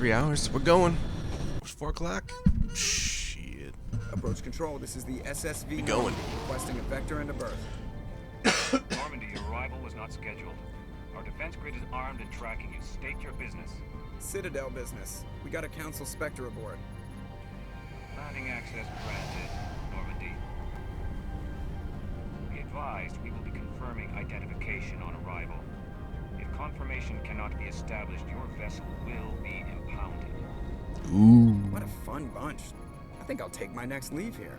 3 hours. We're going. It's 4 o'clock. Shit. Approach control. This is the SSV. We going. Requesting a vector and a berth. Normandy, your arrival was not scheduled. Our defense grid is armed and tracking you. State your business. Citadel business. We got a Council Spectre aboard. Landing access granted, Normandy. Be advised, we will be confirming identification on arrival. If confirmation cannot be established, your vessel will be impounded. Ooh. What a fun bunch. I think I'll take my next leave here.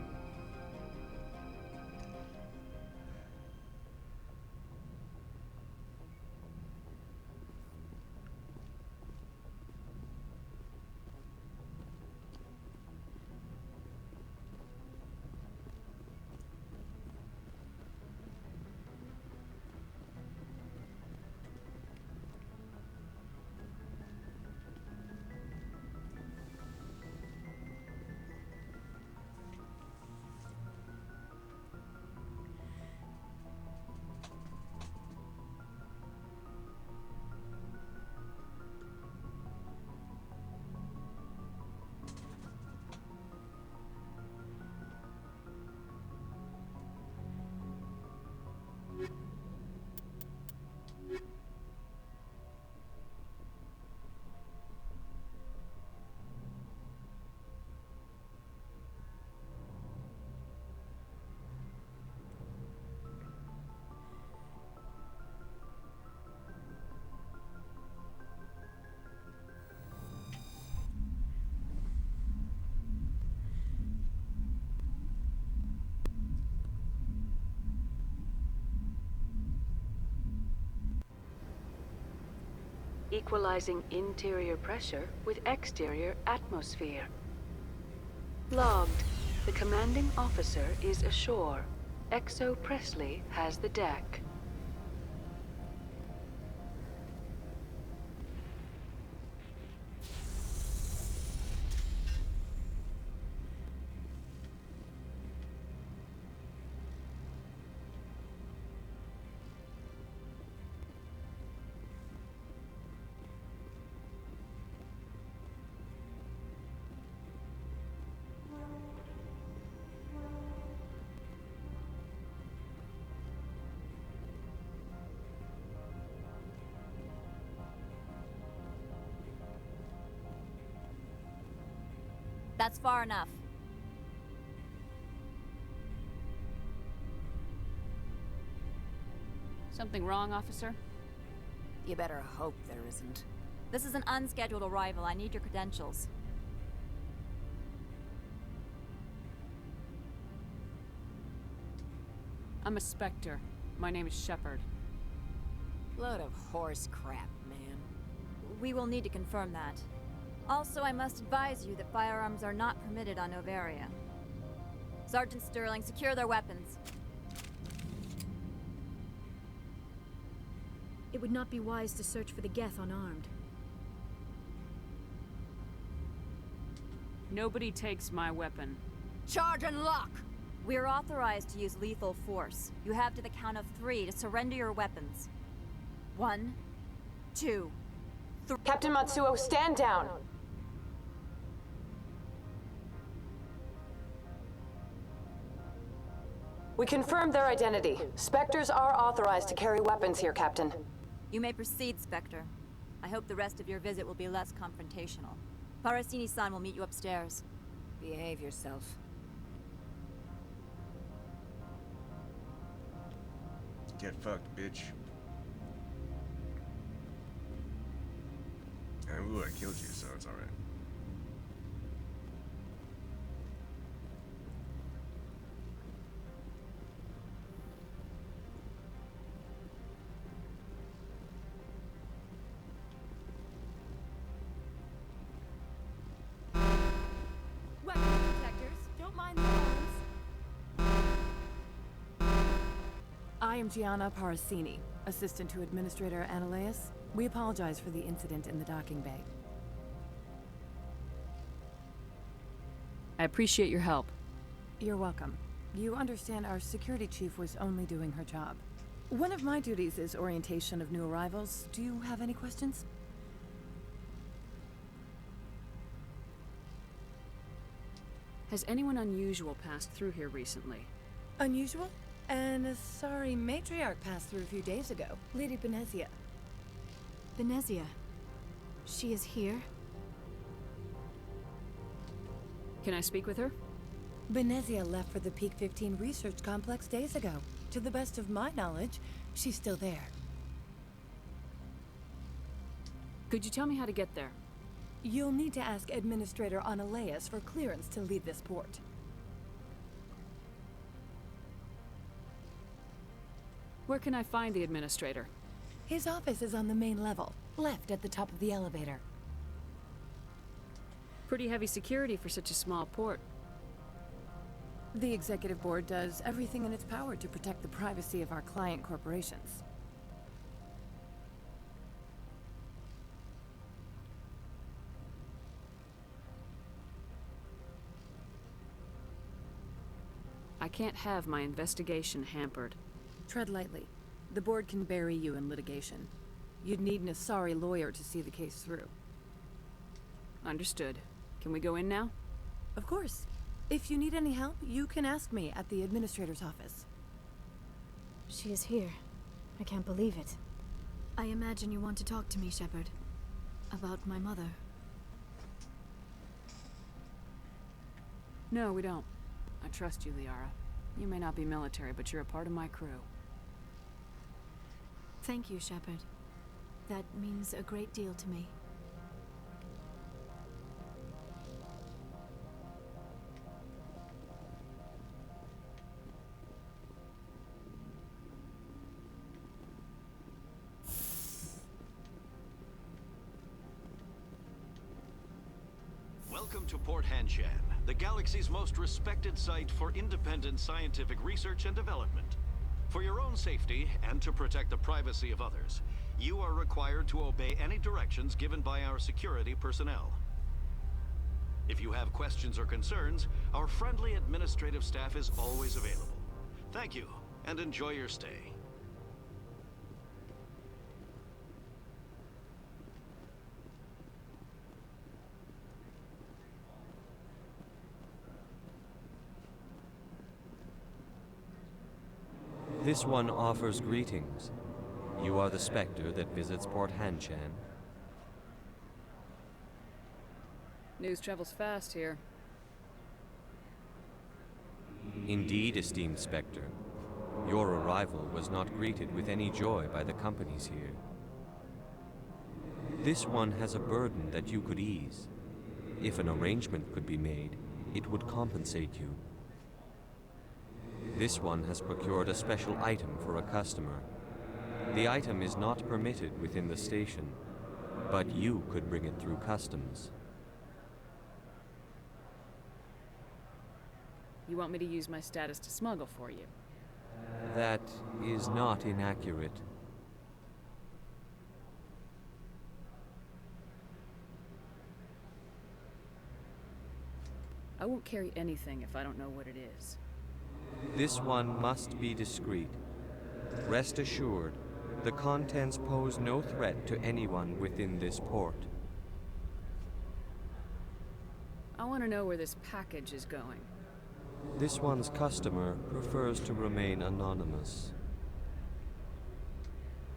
Equalizing interior pressure with exterior atmosphere. Logged. The commanding officer is ashore. Exo Presley has the deck. That's far enough. Something wrong, officer? You better hope there isn't. This is an unscheduled arrival. I need your credentials. I'm a Spectre. My name is Shepard. Load of horse crap, man. We will need to confirm that. Also, I must advise you that firearms are not permitted on Noveria. Sergeant Sterling, secure their weapons. It would not be wise to search for the Geth unarmed. Nobody takes my weapon. Charge and lock! We're authorized to use lethal force. You have to the count of 3 to surrender your weapons. 1, 2, 3. Captain Matsuo, stand down! We confirmed their identity. Spectres are authorized to carry weapons here, Captain. You may proceed, Spectre. I hope the rest of your visit will be less confrontational. Parasini-san will meet you upstairs. Behave yourself. Get fucked, bitch. And we would've killed you, so it's alright. I am Gianna Parasini, assistant to Administrator Ananias. We apologize for the incident in the docking bay. I appreciate your help. You're welcome. You understand our security chief was only doing her job. One of my duties is orientation of new arrivals. Do you have any questions? Has anyone unusual passed through here recently? Unusual? And a sorry matriarch passed through a few days ago. Lady Benezia. Benezia. She is here? Can I speak with her? Benezia left for the Peak 15 research complex days ago. To the best of my knowledge, she's still there. Could you tell me how to get there? You'll need to ask Administrator Analeas for clearance to leave this port. Where can I find the administrator? His office is on the main level, left at the top of the elevator. Pretty heavy security for such a small port. The Executive Board does everything in its power to protect the privacy of our client corporations. I can't have my investigation hampered. Tread lightly. The board can bury you in litigation. You'd need an Asari lawyer to see the case through. Understood. Can we go in now? Of course. If you need any help, you can ask me at the Administrator's office. She is here. I can't believe it. I imagine you want to talk to me, Shepard. About my mother. No, we don't. I trust you, Liara. You may not be military, but you're a part of my crew. Thank you, Shepard. That means a great deal to me. Welcome to Port Hanshan, the galaxy's most respected site for independent scientific research and development. For your own safety, and to protect the privacy of others, you are required to obey any directions given by our security personnel. If you have questions or concerns, our friendly administrative staff is always available. Thank you, and enjoy your stay. This one offers greetings. You are the Spectre that visits Port Hanshan. News travels fast here. Indeed, esteemed Spectre. Your arrival was not greeted with any joy by the companies here. This one has a burden that you could ease. If an arrangement could be made, it would compensate you. This one has procured a special item for a customer. The item is not permitted within the station, but you could bring it through customs. You want me to use my status to smuggle for you? That is not inaccurate. I won't carry anything if I don't know what it is. This one must be discreet. Rest assured, the contents pose no threat to anyone within this port. I want to know where this package is going. This one's customer prefers to remain anonymous.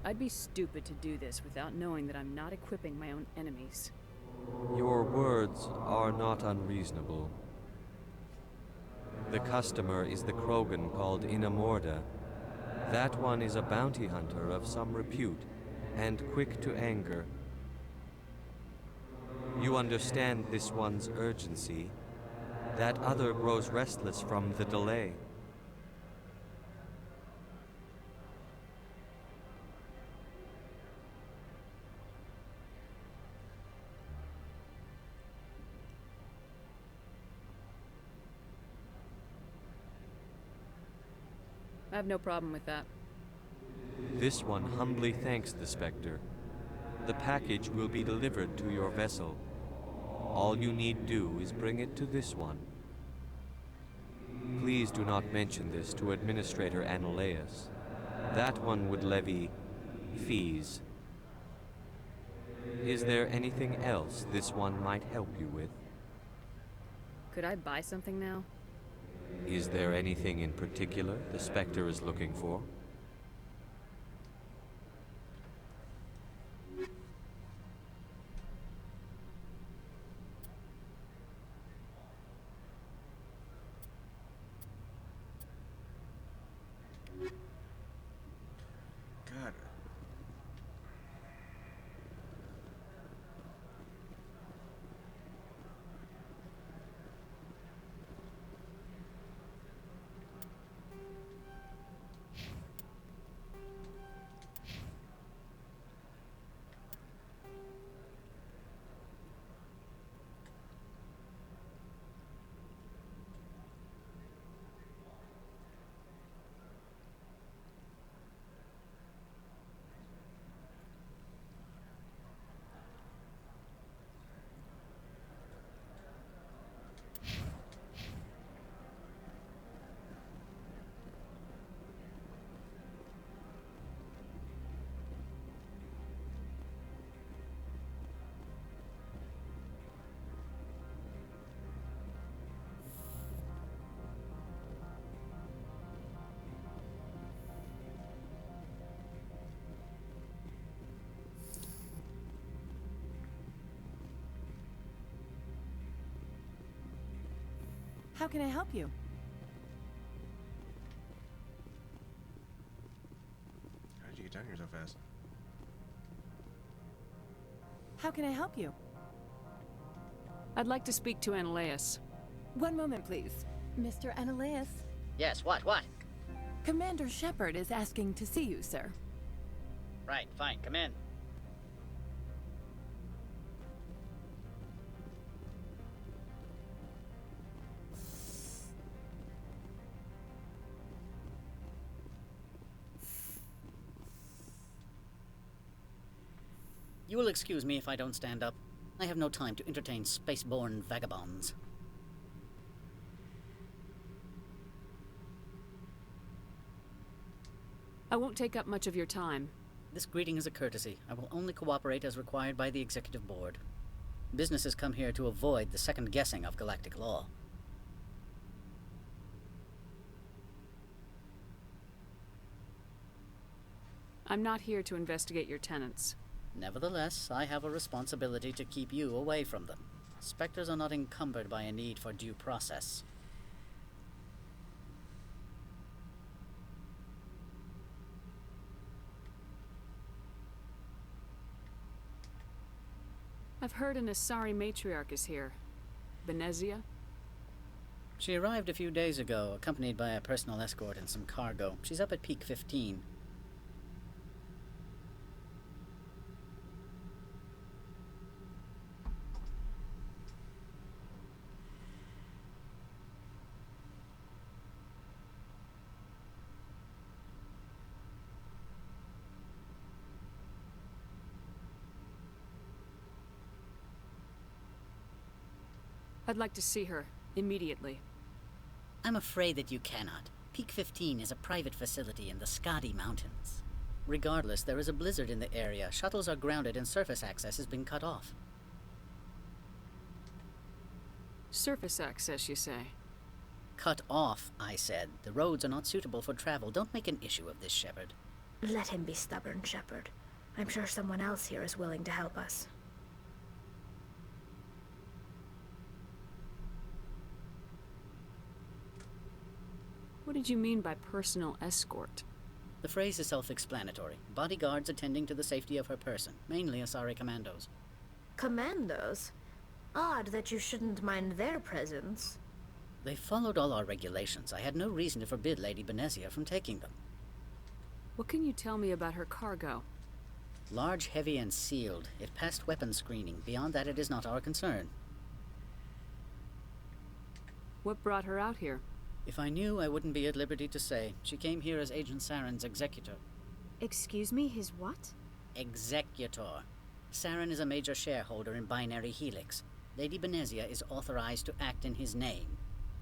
I'd be stupid to do this without knowing that I'm not equipping my own enemies. Your words are not unreasonable. The customer is the Krogan called Inamorda. That one is a bounty hunter of some repute, and quick to anger. You understand this one's urgency. That other grows restless from the delay. I have no problem with that. This one humbly thanks the Spectre. The package will be delivered to your vessel. All you need do is bring it to this one. Please do not mention this to Administrator Analeas. That one would levy fees. Is there anything else this one might help you with? Could I buy something now? Is there anything in particular the Spectre is looking for? God. How can I help you? How did you get down here so fast? How can I help you? I'd like to speak to Analaeus. One moment, please. Mr. Analaeus? Yes, what? Commander Shepard is asking to see you, sir. Right, fine, come in. You will excuse me if I don't stand up. I have no time to entertain spaceborne vagabonds. I won't take up much of your time. This greeting is a courtesy. I will only cooperate as required by the Executive Board. Businesses come here to avoid the second guessing of galactic law. I'm not here to investigate your tenants. Nevertheless, I have a responsibility to keep you away from them. Spectres are not encumbered by a need for due process. I've heard an Asari matriarch is here. Benezia? She arrived a few days ago, accompanied by a personal escort and some cargo. She's up at Peak 15. I'd like to see her, immediately. I'm afraid that you cannot. Peak 15 is a private facility in the Skadi Mountains. Regardless, there is a blizzard in the area. Shuttles are grounded and surface access has been cut off. Surface access, you say? Cut off, I said. The roads are not suitable for travel. Don't make an issue of this, Shepard. Let him be stubborn, Shepard. I'm sure someone else here is willing to help us. What did you mean by personal escort? The phrase is self-explanatory. Bodyguards attending to the safety of her person, mainly Asari commandos. Commandos? Odd that you shouldn't mind their presence. They followed all our regulations. I had no reason to forbid Lady Benezia from taking them. What can you tell me about her cargo? Large, heavy, and sealed. It passed weapons screening. Beyond that, it is not our concern. What brought her out here? If I knew, I wouldn't be at liberty to say. She came here as Agent Saren's executor. Excuse me, his what? Executor. Saren is a major shareholder in Binary Helix. Lady Benezia is authorized to act in his name.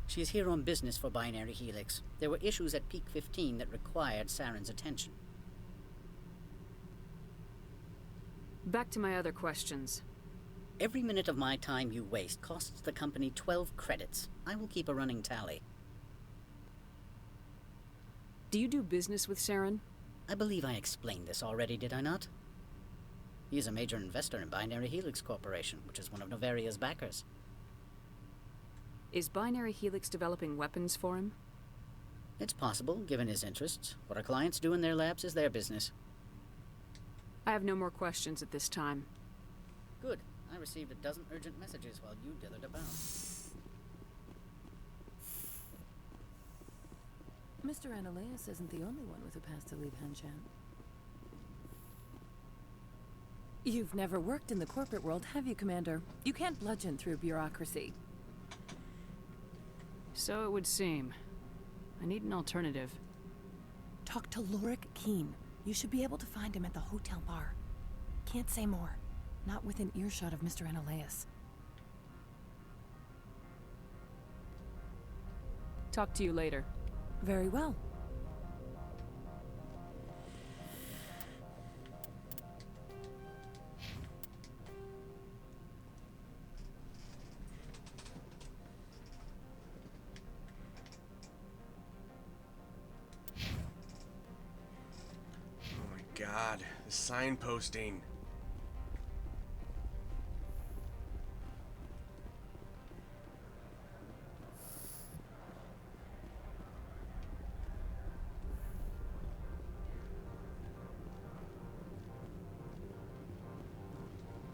She is here on business for Binary Helix. There were issues at Peak 15 that required Saren's attention. Back to my other questions. Every minute of my time you waste costs the company 12 credits. I will keep a running tally. Do you do business with Saren? I believe I explained this already, did I not? He is a major investor in Binary Helix Corporation, which is one of Novaria's backers. Is Binary Helix developing weapons for him? It's possible, given his interests. What our clients do in their labs is their business. I have no more questions at this time. Good. I received a dozen urgent messages while you dithered about. Mr. Analeas isn't the only one with a past to leave Hanshan. You've never worked in the corporate world, have you, Commander? You can't bludgeon through bureaucracy. So it would seem. I need an alternative. Talk to Lorik Keen. You should be able to find him at the hotel bar. Can't say more. Not within earshot of Mr. Analeas. Talk to you later. Very well. Oh my god, the signposting.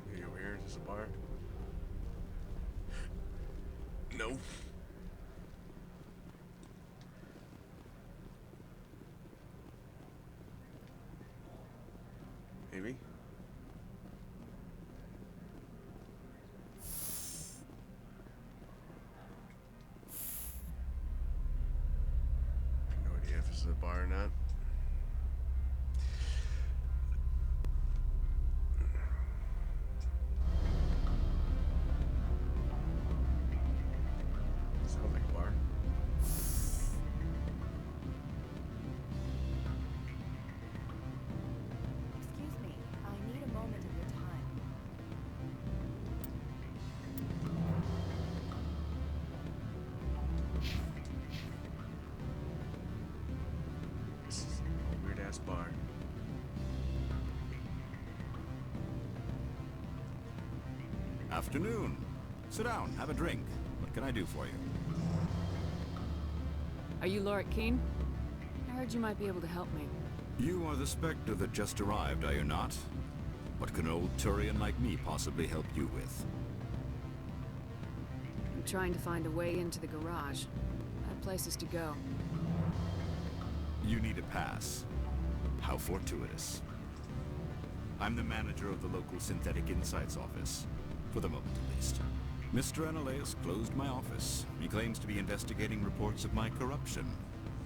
Maybe over here, is this a bar? No. Maybe. I have no idea if this is a bar or not. Sounds like a bar. Excuse me, I need a moment of your time. This is a weird ass bar. Afternoon. Sit down, have a drink. What can I do for you? Are you Lorik Keen? I heard you might be able to help me. You are the Spectre that just arrived, are you not? What can an old Turian like me possibly help you with? I'm trying to find a way into the garage. I have places to go. You need a pass. How fortuitous. I'm the manager of the local Synthetic Insights office. For the moment, at least. Mr. Analeas closed my office. He claims to be investigating reports of my corruption.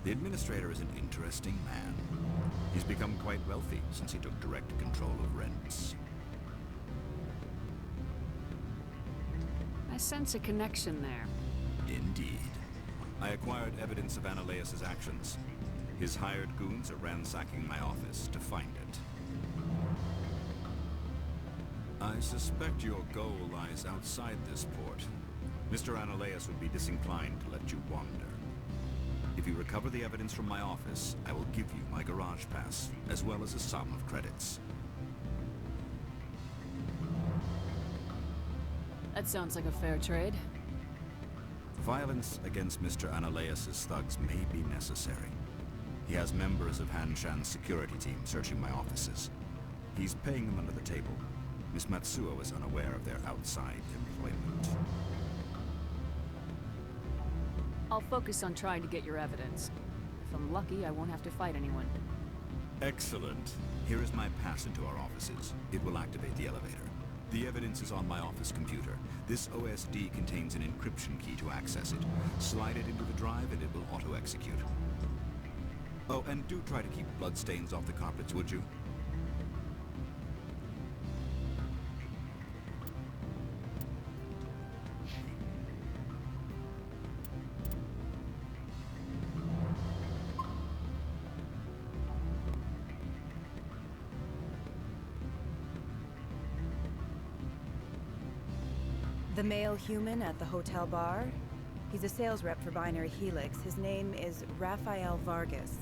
The administrator is an interesting man. He's become quite wealthy since he took direct control of rents. I sense a connection there. Indeed. I acquired evidence of Analeas' actions. His hired goons are ransacking my office to find it. I suspect your goal lies outside this port. Mr. Analeas would be disinclined to let you wander. If you recover the evidence from my office, I will give you my garage pass, as well as a sum of credits. That sounds like a fair trade. Violence against Mr. Analeas' thugs may be necessary. He has members of Hanshan's security team searching my offices. He's paying them under the table. Miss Matsuo is unaware of their outside employment. I'll focus on trying to get your evidence. If I'm lucky, I won't have to fight anyone. Excellent. Here is my pass into our offices. It will activate the elevator. The evidence is on my office computer. This OSD contains an encryption key to access it. Slide it into the drive and it will auto-execute. Oh, and do try to keep bloodstains off the carpets, would you? The male human at the hotel bar? He's a sales rep for Binary Helix. His name is Rafael Vargas.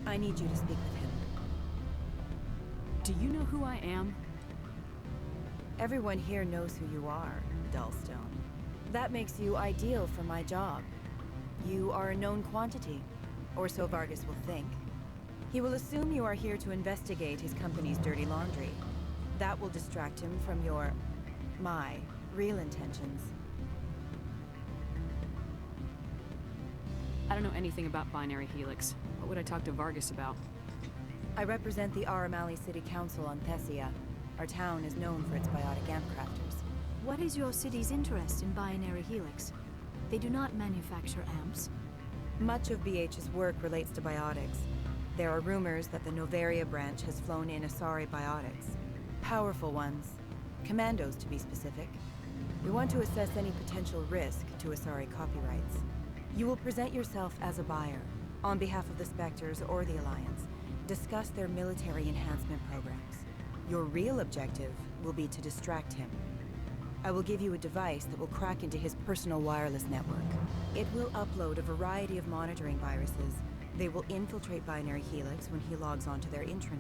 I need you to speak with him. Do you know who I am? Everyone here knows who you are, Dullstone. That makes you ideal for my job. You are a known quantity, or so Vargas will think. He will assume you are here to investigate his company's dirty laundry. That will distract him from my real intentions. I don't know anything about Binary Helix. What would I talk to Vargas about? I represent the Aramali City Council on Thessia. Our town is known for its biotic amp crafters. What is your city's interest in Binary Helix? They do not manufacture amps. Much of BH's work relates to biotics. There are rumors that the Noveria branch has flown in Asari biotics. Powerful ones. Commandos, to be specific. We want to assess any potential risk to Asari copyrights. You will present yourself as a buyer, on behalf of the Spectres or the Alliance. Discuss their military enhancement programs. Your real objective will be to distract him. I will give you a device that will crack into his personal wireless network. It will upload a variety of monitoring viruses. They will infiltrate Binary Helix when he logs onto their intranet.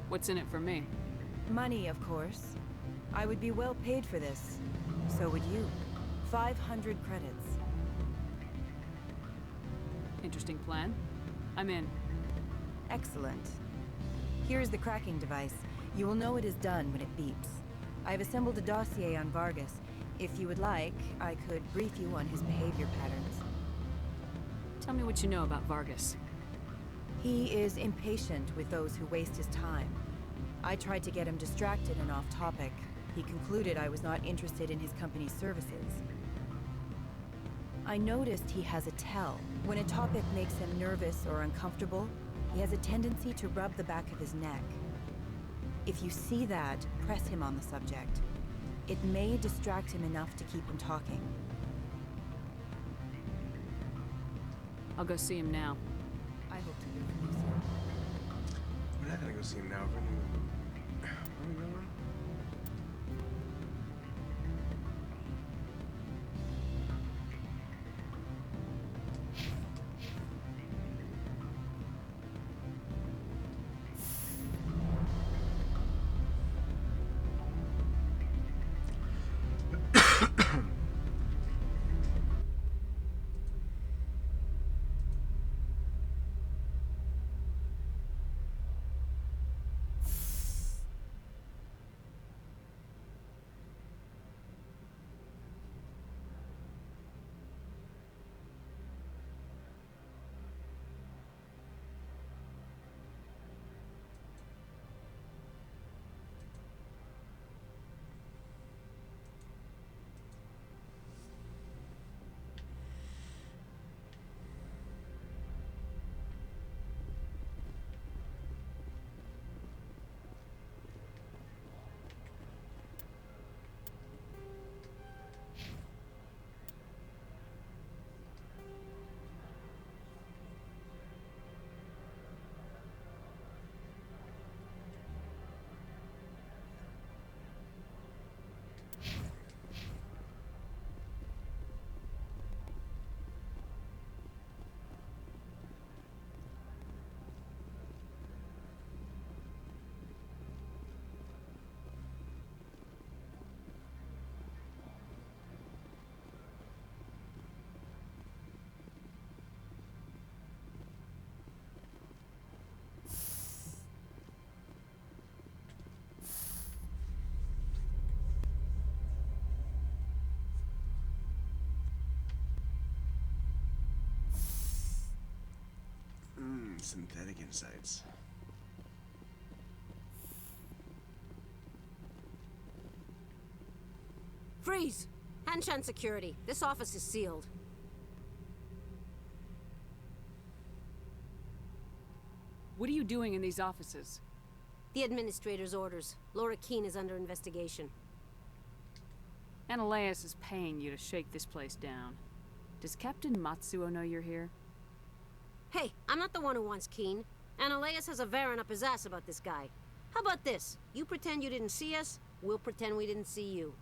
What's in it for me? Money, of course. I would be well paid for this. So would you. 500 credits. Interesting plan. I'm in. Excellent. Here's the cracking device. You will know it is done when it beeps. I've assembled a dossier on Vargas. If you would like, I could brief you on his behavior patterns. Tell me what you know about Vargas. He is impatient with those who waste his time. I tried to get him distracted and off topic. He concluded I was not interested in his company's services. I noticed he has a tell. When a topic makes him nervous or uncomfortable, he has a tendency to rub the back of his neck. If you see that, press him on the subject. It may distract him enough to keep him talking. I'll go see him now. I hope to hear from you soon. We're not gonna go see him now. Where are we going? Synthetic insights. Freeze! Hanshan security. This office is sealed. What are you doing in these offices? The administrator's orders. Laura Keene is under investigation. Ananias is paying you to shake this place down. Does Captain Matsuo know you're here? Hey, I'm not the one who wants Keene. Ananias has a Varen up his ass about this guy. How about this? You pretend you didn't see us, we'll pretend we didn't see you.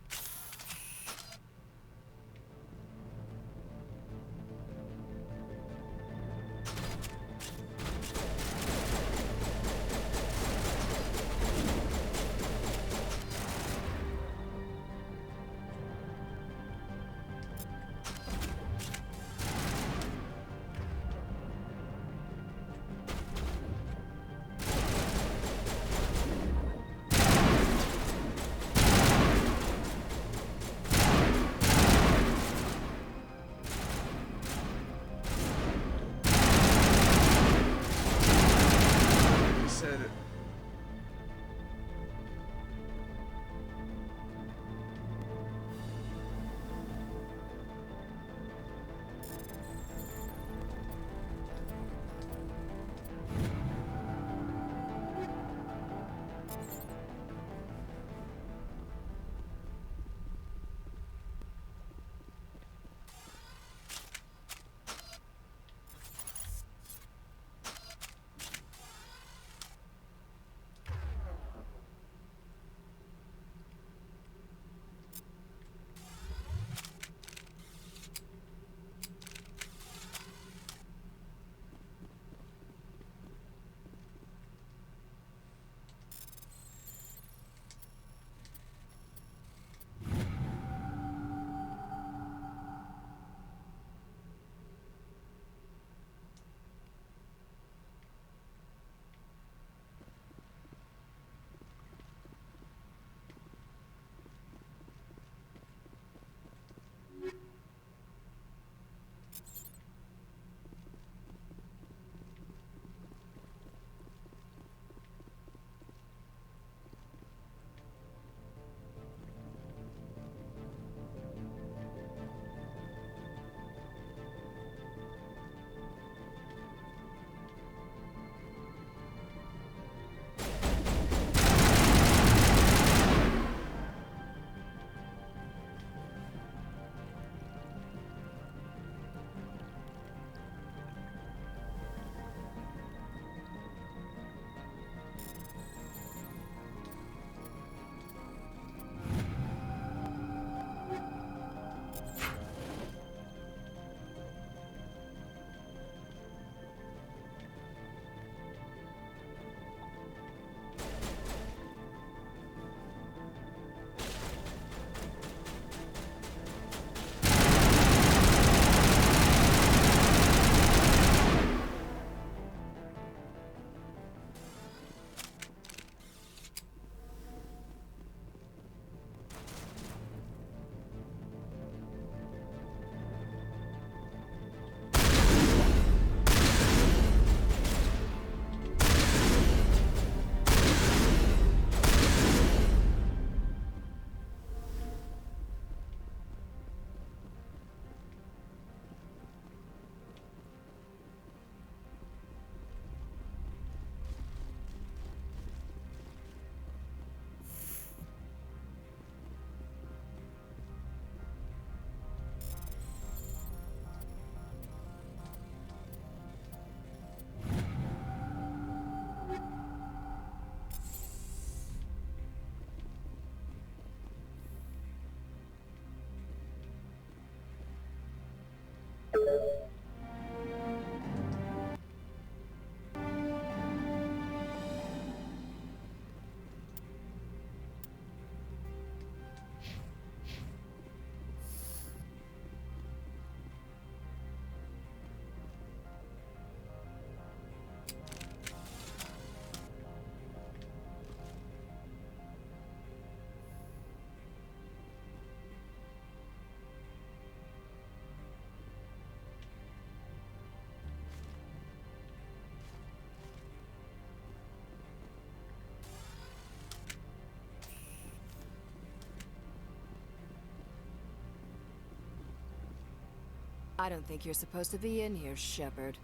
I don't think you're supposed to be in here, Shepard.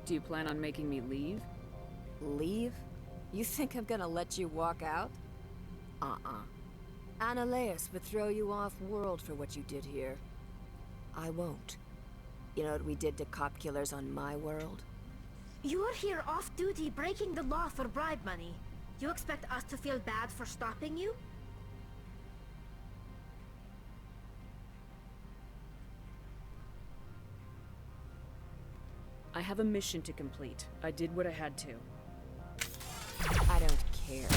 Do you plan on making me leave? Leave? You think I'm gonna let you walk out? Annaleis would throw you off-world for what you did here. I won't. You know what we did to cop killers on my world? You're here off-duty breaking the law for bribe money. You expect us to feel bad for stopping you? I have a mission to complete. I did what I had to. I don't care.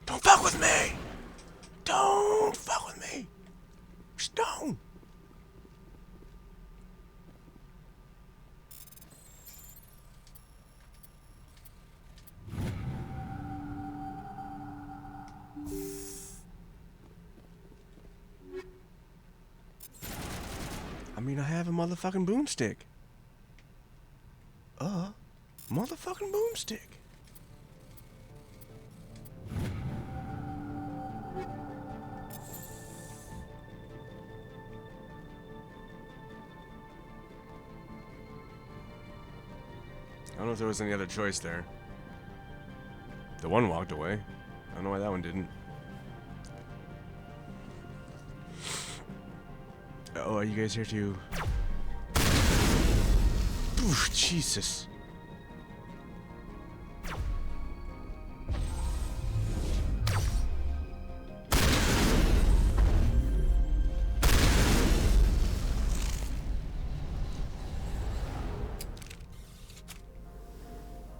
Don't fuck with me! Don't fuck with me! Stone! I mean, I have a motherfucking boomstick. Motherfucking boomstick. I don't know if there was any other choice there. The one walked away. I don't know why that one didn't. Oh, are you guys here to... Oof, Jesus.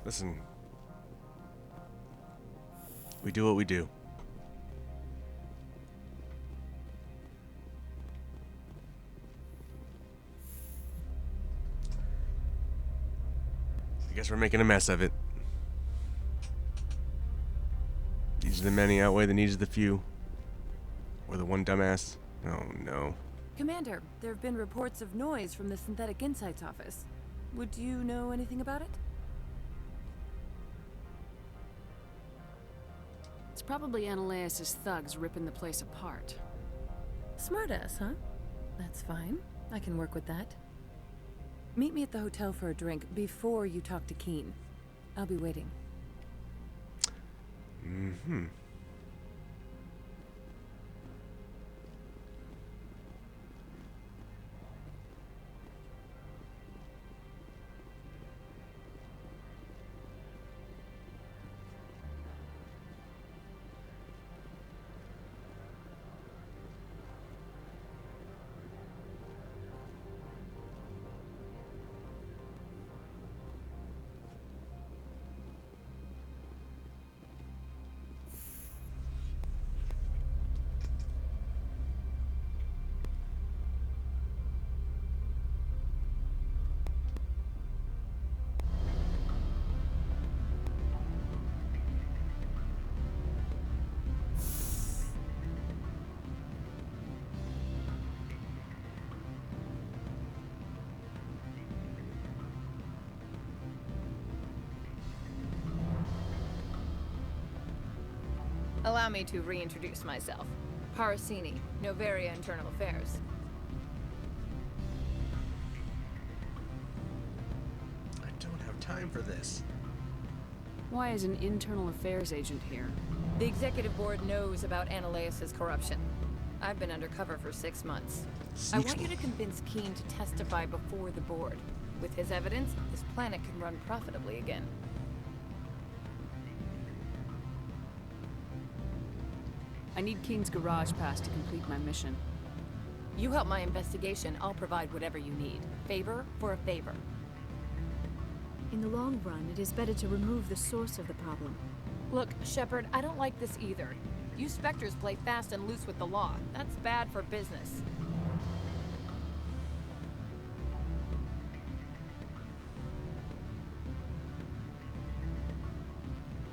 Listen. We do what we do. I guess we're making a mess of it. Needs of the many outweigh the needs of the few. Or the one dumbass. Oh no. Commander, there have been reports of noise from the Synthetic Insights office. Would you know anything about it? It's probably Ananias' thugs ripping the place apart. Smartass, huh? That's fine. I can work with that. Meet me at the hotel for a drink before you talk to Keen. I'll be waiting. Mm-hmm. Allow me to reintroduce myself. Parasini, Noveria Internal Affairs. I don't have time for this. Why is an internal affairs agent here? The executive board knows about Ananias' corruption. I've been undercover for 6 months. I want you to convince Keen to testify before the board. With his evidence, this planet can run profitably again. I need Keen's garage pass to complete my mission. You help my investigation, I'll provide whatever you need. Favor for a favor. In the long run, it is better to remove the source of the problem. Look, Shepard, I don't like this either. You Spectres play fast and loose with the law. That's bad for business.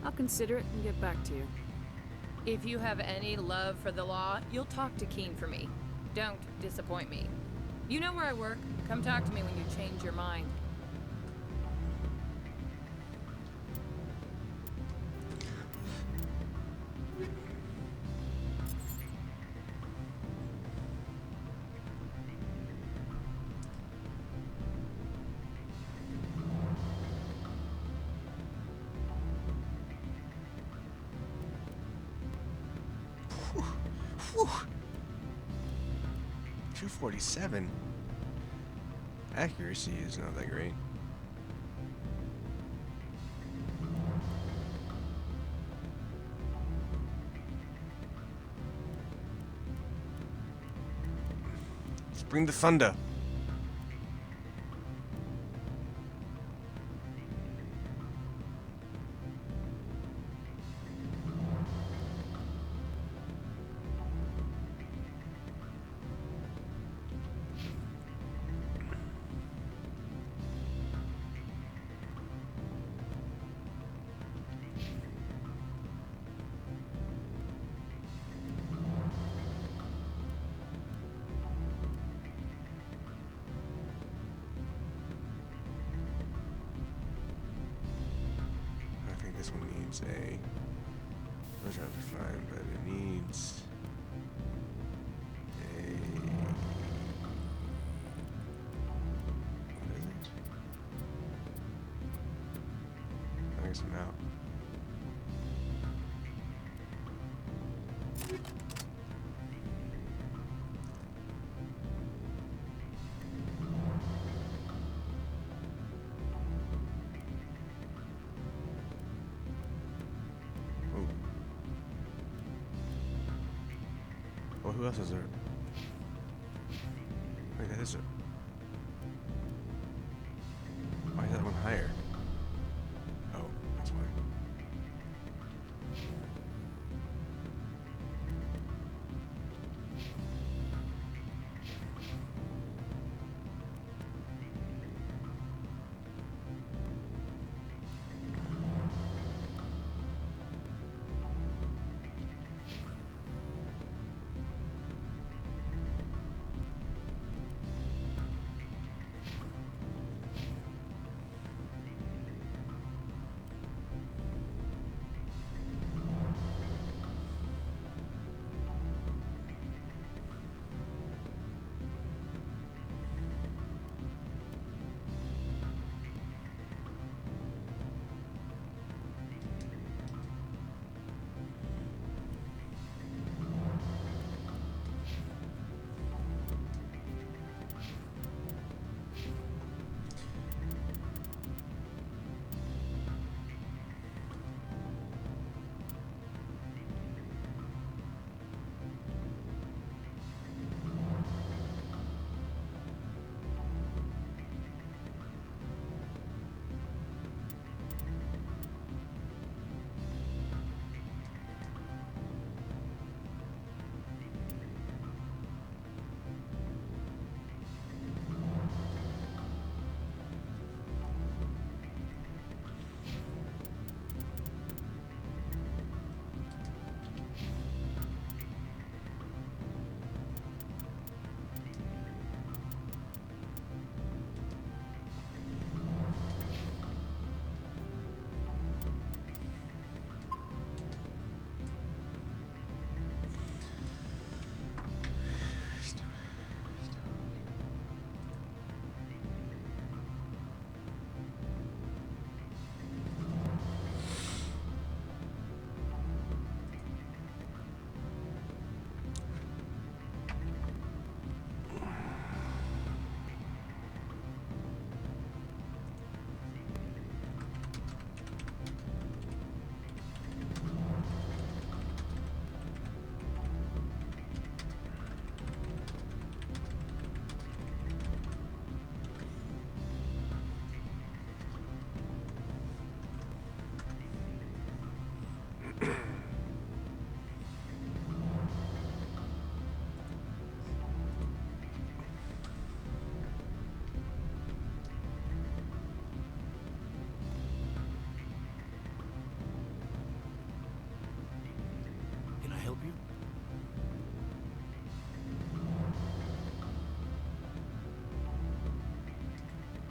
I'll consider it and get back to you. If you have any love for the law, you'll talk to Keen for me. Don't disappoint me. You know where I work. Come talk to me when you change your mind. Whew. 247. Accuracy is not that great. Let's bring the thunder. This one needs a. Those are fine, but it needs a. What is it? I guess I'm out. Well, who else is there? Wait, that is it. Why is that one higher? Oh, that's why.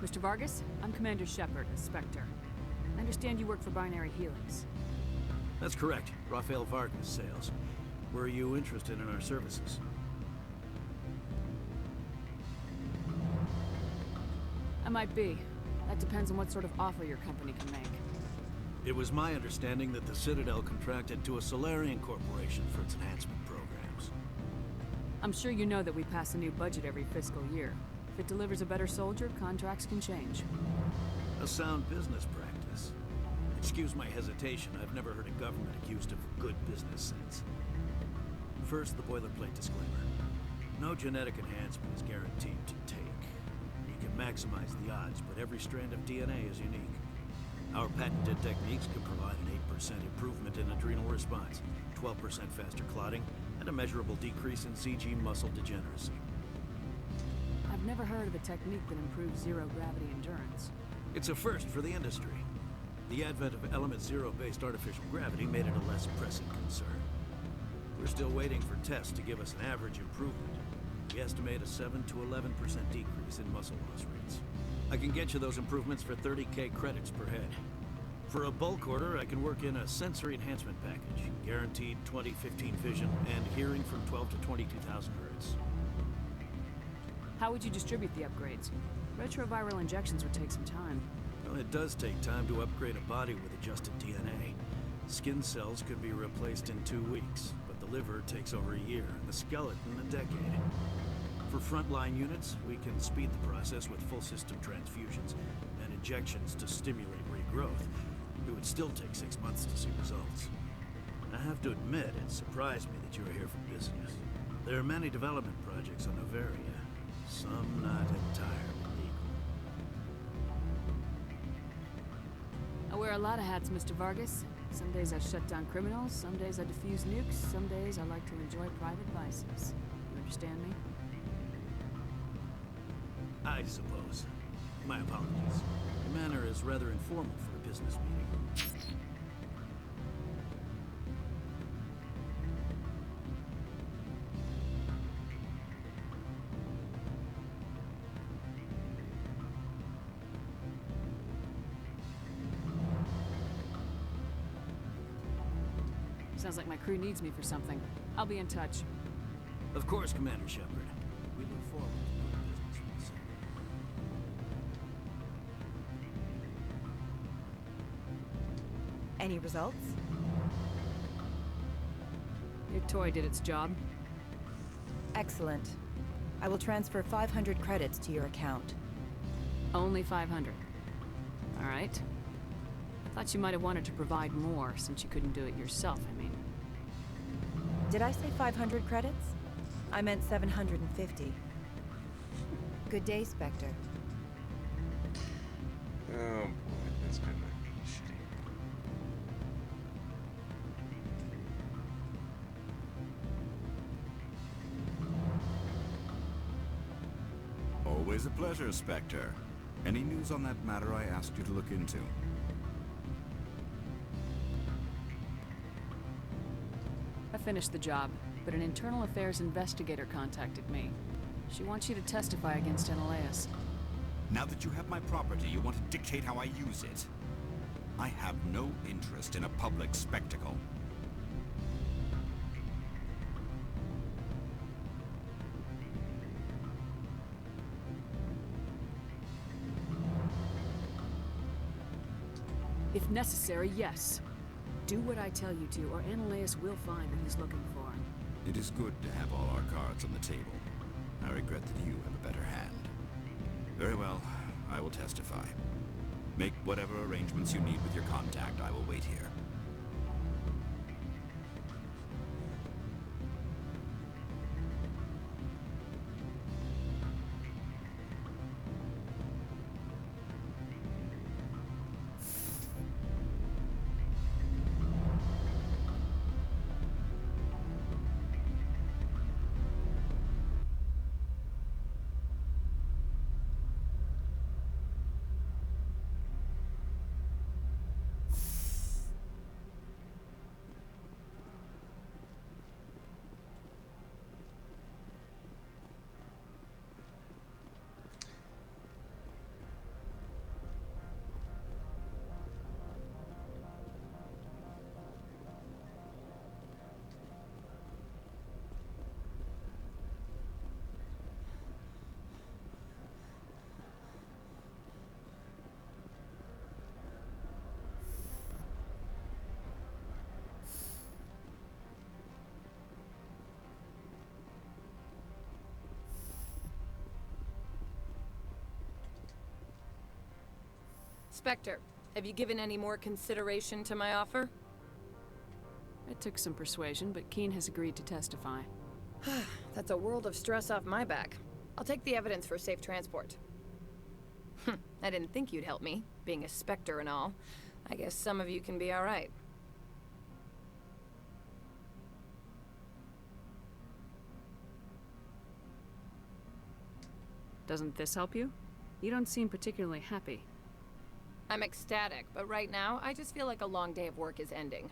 Mr. Vargas, I'm Commander Shepard, a Spectre. I understand you work for Binary Helix. That's correct. Rafael Vargas, sales. Were you interested in our services? I might be. That depends on what sort of offer your company can make. It was my understanding that the Citadel contracted to a Solarian corporation for its enhancement programs. I'm sure you know that we pass a new budget every fiscal year. If it delivers a better soldier, contracts can change. A sound business practice. Excuse my hesitation, I've never heard a government accused of good business sense. First, the boilerplate disclaimer. No genetic enhancement is guaranteed to take. You can maximize the odds, but every strand of DNA is unique. Our patented techniques can provide an 8% improvement in adrenal response, 12% faster clotting, and a measurable decrease in CG muscle degeneracy. I've never heard of a technique that improves zero-gravity endurance. It's a first for the industry. The advent of Element Zero-based artificial gravity made it a less pressing concern. We're still waiting for tests to give us an average improvement. We estimate a 7 to 11% decrease in muscle loss rates. I can get you those improvements for 30K credits per head. For a bulk order, I can work in a sensory enhancement package, guaranteed 20/15 vision, and hearing from 12 to 22,000 hertz. How would you distribute the upgrades? Retroviral injections would take some time. Well, it does take time to upgrade a body with adjusted DNA. Skin cells could be replaced in 2 weeks, but the liver takes over a year, and the skeleton a decade. For frontline units, we can speed the process with full system transfusions and injections to stimulate regrowth. It would still take 6 months to see results. I have to admit, it surprised me that you were here for business. There are many development projects on Noveria, some not entirely legal. I wear a lot of hats, Mr. Vargas. Some days I shut down criminals, some days I defuse nukes, some days I like to enjoy private vices. You understand me? I suppose. My apologies. Your manner is rather informal for a business meeting. Sounds like my crew needs me for something. I'll be in touch. Of course, Commander Shepard. We look forward to doing business with you. Any results? Your toy did its job. Excellent. I will transfer 500 credits to your account. Only 500. All right. I thought you might have wanted to provide more since you couldn't do it yourself, I mean. Did I say 500 credits? I meant 750. Good day, Spectre. Oh boy, that's kind of shitty. Always a pleasure, Spectre. Any news on that matter I asked you to look into? I finished the job, but an internal affairs investigator contacted me. She wants you to testify against Analeas. Now that you have my property, you want to dictate how I use it. I have no interest in a public spectacle. If necessary, yes. Do what I tell you to, or Analeas will find what he's looking for. It is good to have all our cards on the table. I regret that you have a better hand. Very well, I will testify. Make whatever arrangements you need with your contact. I will wait here. Spectre, have you given any more consideration to my offer? It took some persuasion, but Keen has agreed to testify. That's a world of stress off my back. I'll take the evidence for safe transport. I didn't think you'd help me, being a Spectre and all. I guess some of you can be alright. Doesn't this help you? You don't seem particularly happy. I'm ecstatic, but right now, I just feel like a long day of work is ending.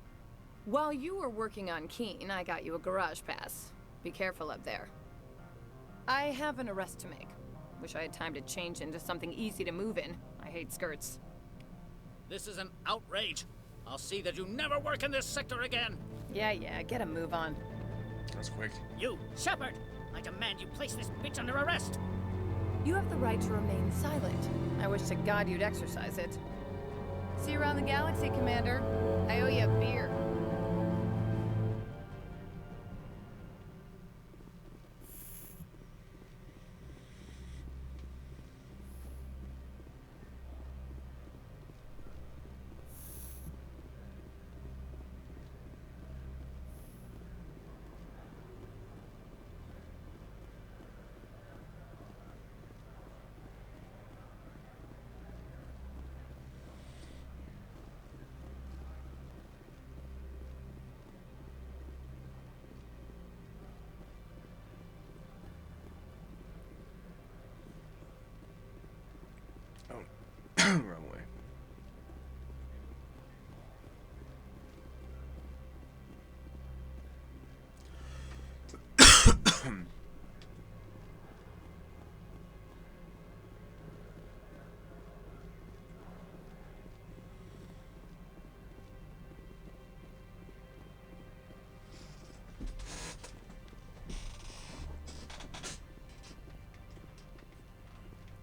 While you were working on Keen, I got you a garage pass. Be careful up there. I have an arrest to make. Wish I had time to change into something easy to move in. I hate skirts. This is an outrage. I'll see that you never work in this sector again. Yeah, get a move on. That's quick. You, Shepard! I demand you place this bitch under arrest! You have the right to remain silent. I wish to God you'd exercise it. See you around the galaxy, Commander. I owe you a beer. Wrong way.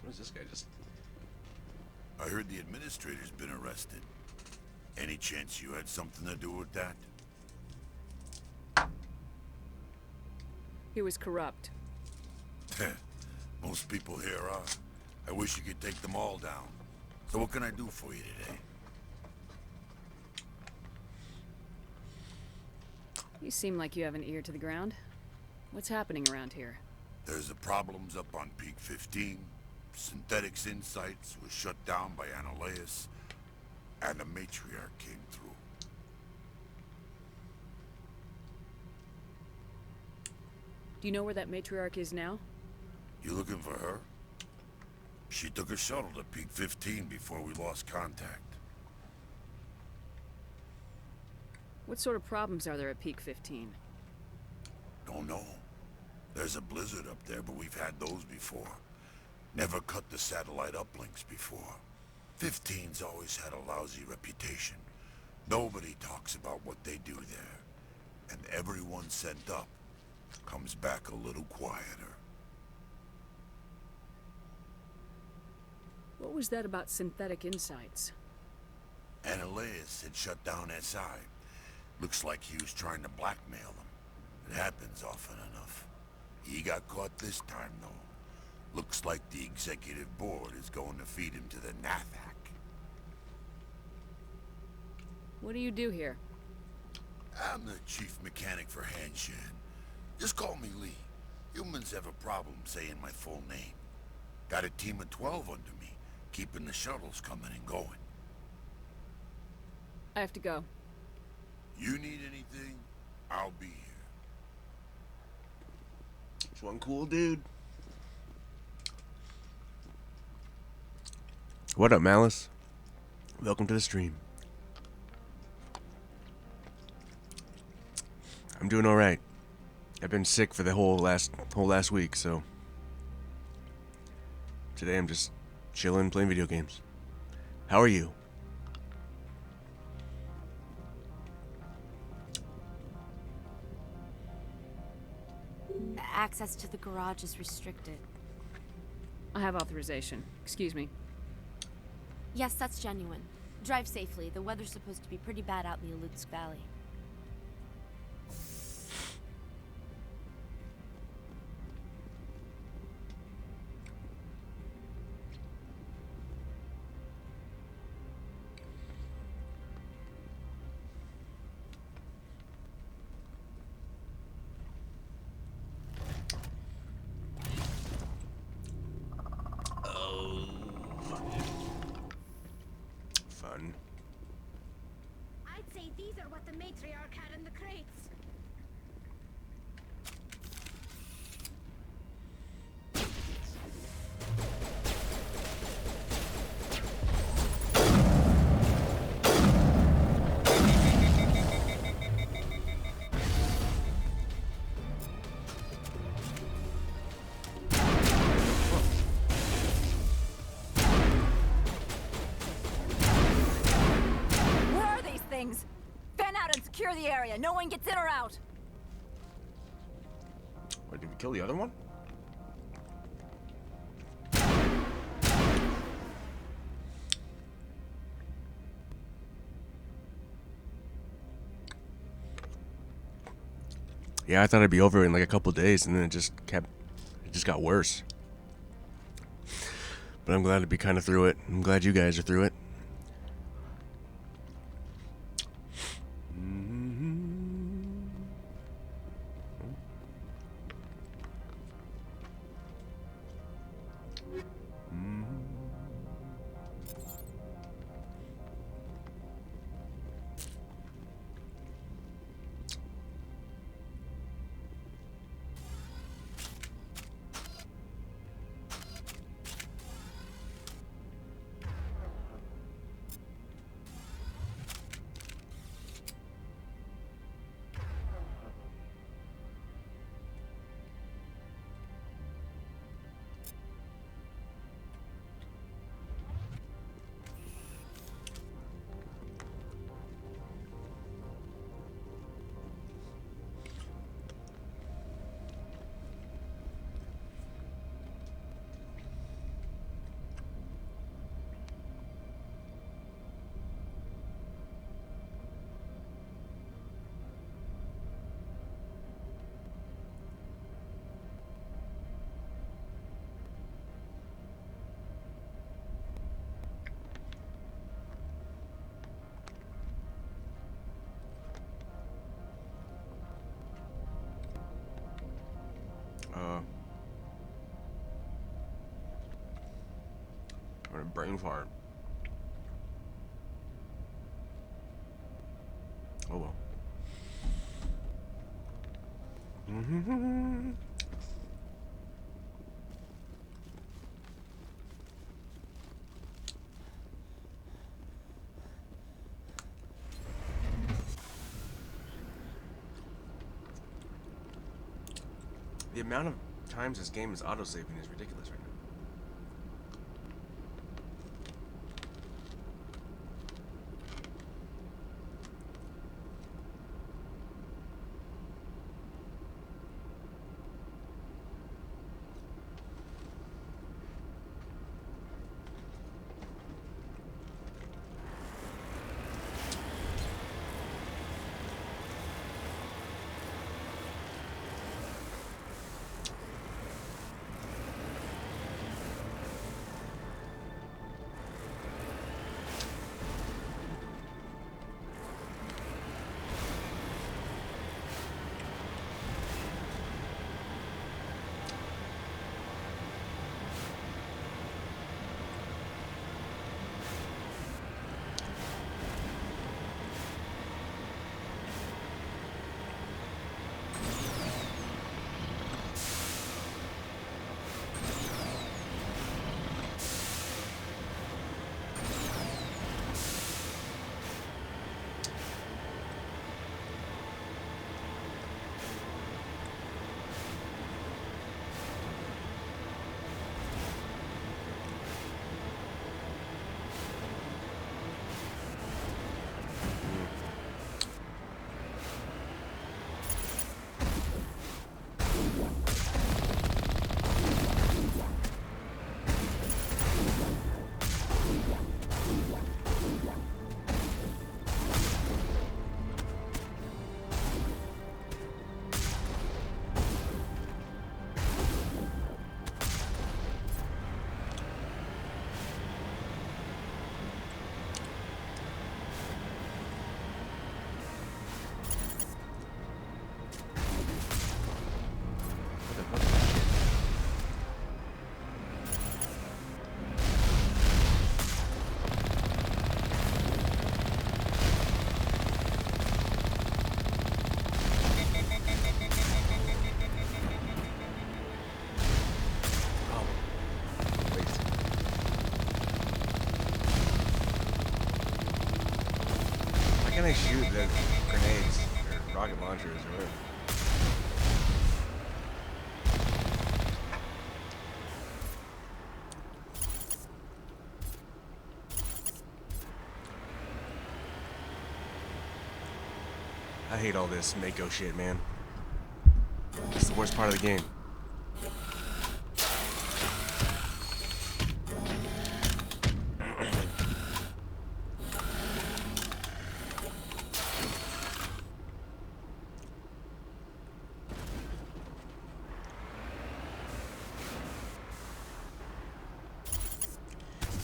What's this guy just... I heard the administrator's been arrested. Any chance you had something to do with that? He was corrupt. Most people here are. I wish you could take them all down. So what can I do for you today? You seem like you have an ear to the ground. What's happening around here? There's the problems up on Peak 15. Synthetics Insights was shut down by Analaeus, and the Matriarch came through. Do you know where that Matriarch is now? You looking for her? She took a shuttle to Peak 15 before we lost contact. What sort of problems are there at Peak 15? Don't know. There's a blizzard up there, but we've had those before. Never cut the satellite uplinks before. 15's always had a lousy reputation. Nobody talks about what they do there. And everyone sent up comes back a little quieter. What was that about Synthetic Insights? Analaeus had shut down SI. Looks like he was trying to blackmail them. It happens often enough. He got caught this time, though. Looks like the executive board is going to feed him to the Nathak. What do you do here? I'm the chief mechanic for Hanshan. Just call me Lee. Humans have a problem saying my full name. Got a team of 12 under me, keeping the shuttles coming and going. I have to go. You need anything, I'll be here. It's one cool dude. What up, Malice? Welcome to the stream. I'm doing alright. I've been sick for the whole last week, so today I'm just chilling, playing video games. How are you? Access to the garage is restricted. I have authorization. Excuse me. Yes, that's genuine. Drive safely. The weather's supposed to be pretty bad out in the Alutsk Valley. on. I'd say these are what the matriarch had in the crates. Fan out and secure the area. No one gets in or out. Wait, did we kill the other one? Yeah, I thought it'd be over in like a couple days, and then it just got worse. But I'm glad to be kind of through it. I'm glad you guys are through it. Or a brain fart. Oh well. The amount of times this game is autosaving is ridiculous right now. can't I shoot the grenades or rocket launchers or whatever? I hate all this Mako shit, man. It's the worst part of the game.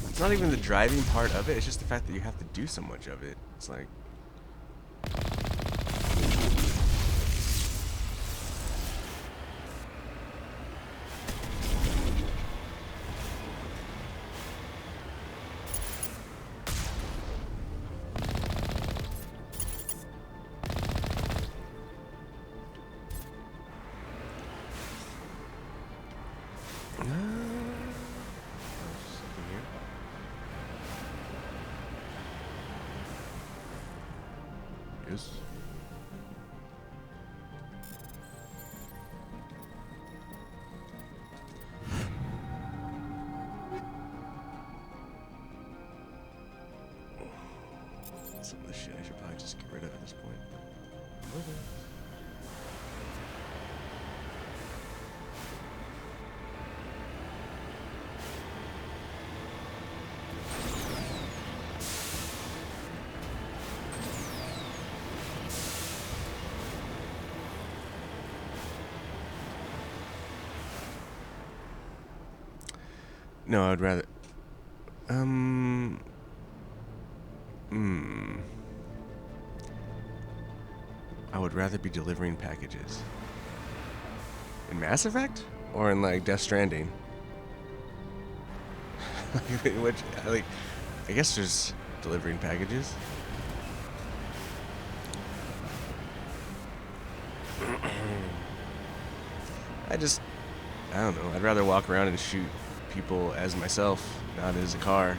It's not even the driving part of it, it's just the fact that you have to do so much of it. It's like... Yes. Some of the shit I should probably just get rid of at this point. Okay. No, I'd rather... I would rather be delivering packages. In Mass Effect? Or in, like, Death Stranding? Which, like, I guess there's delivering packages. I don't know. I'd rather walk around and shoot people as myself, not as a car.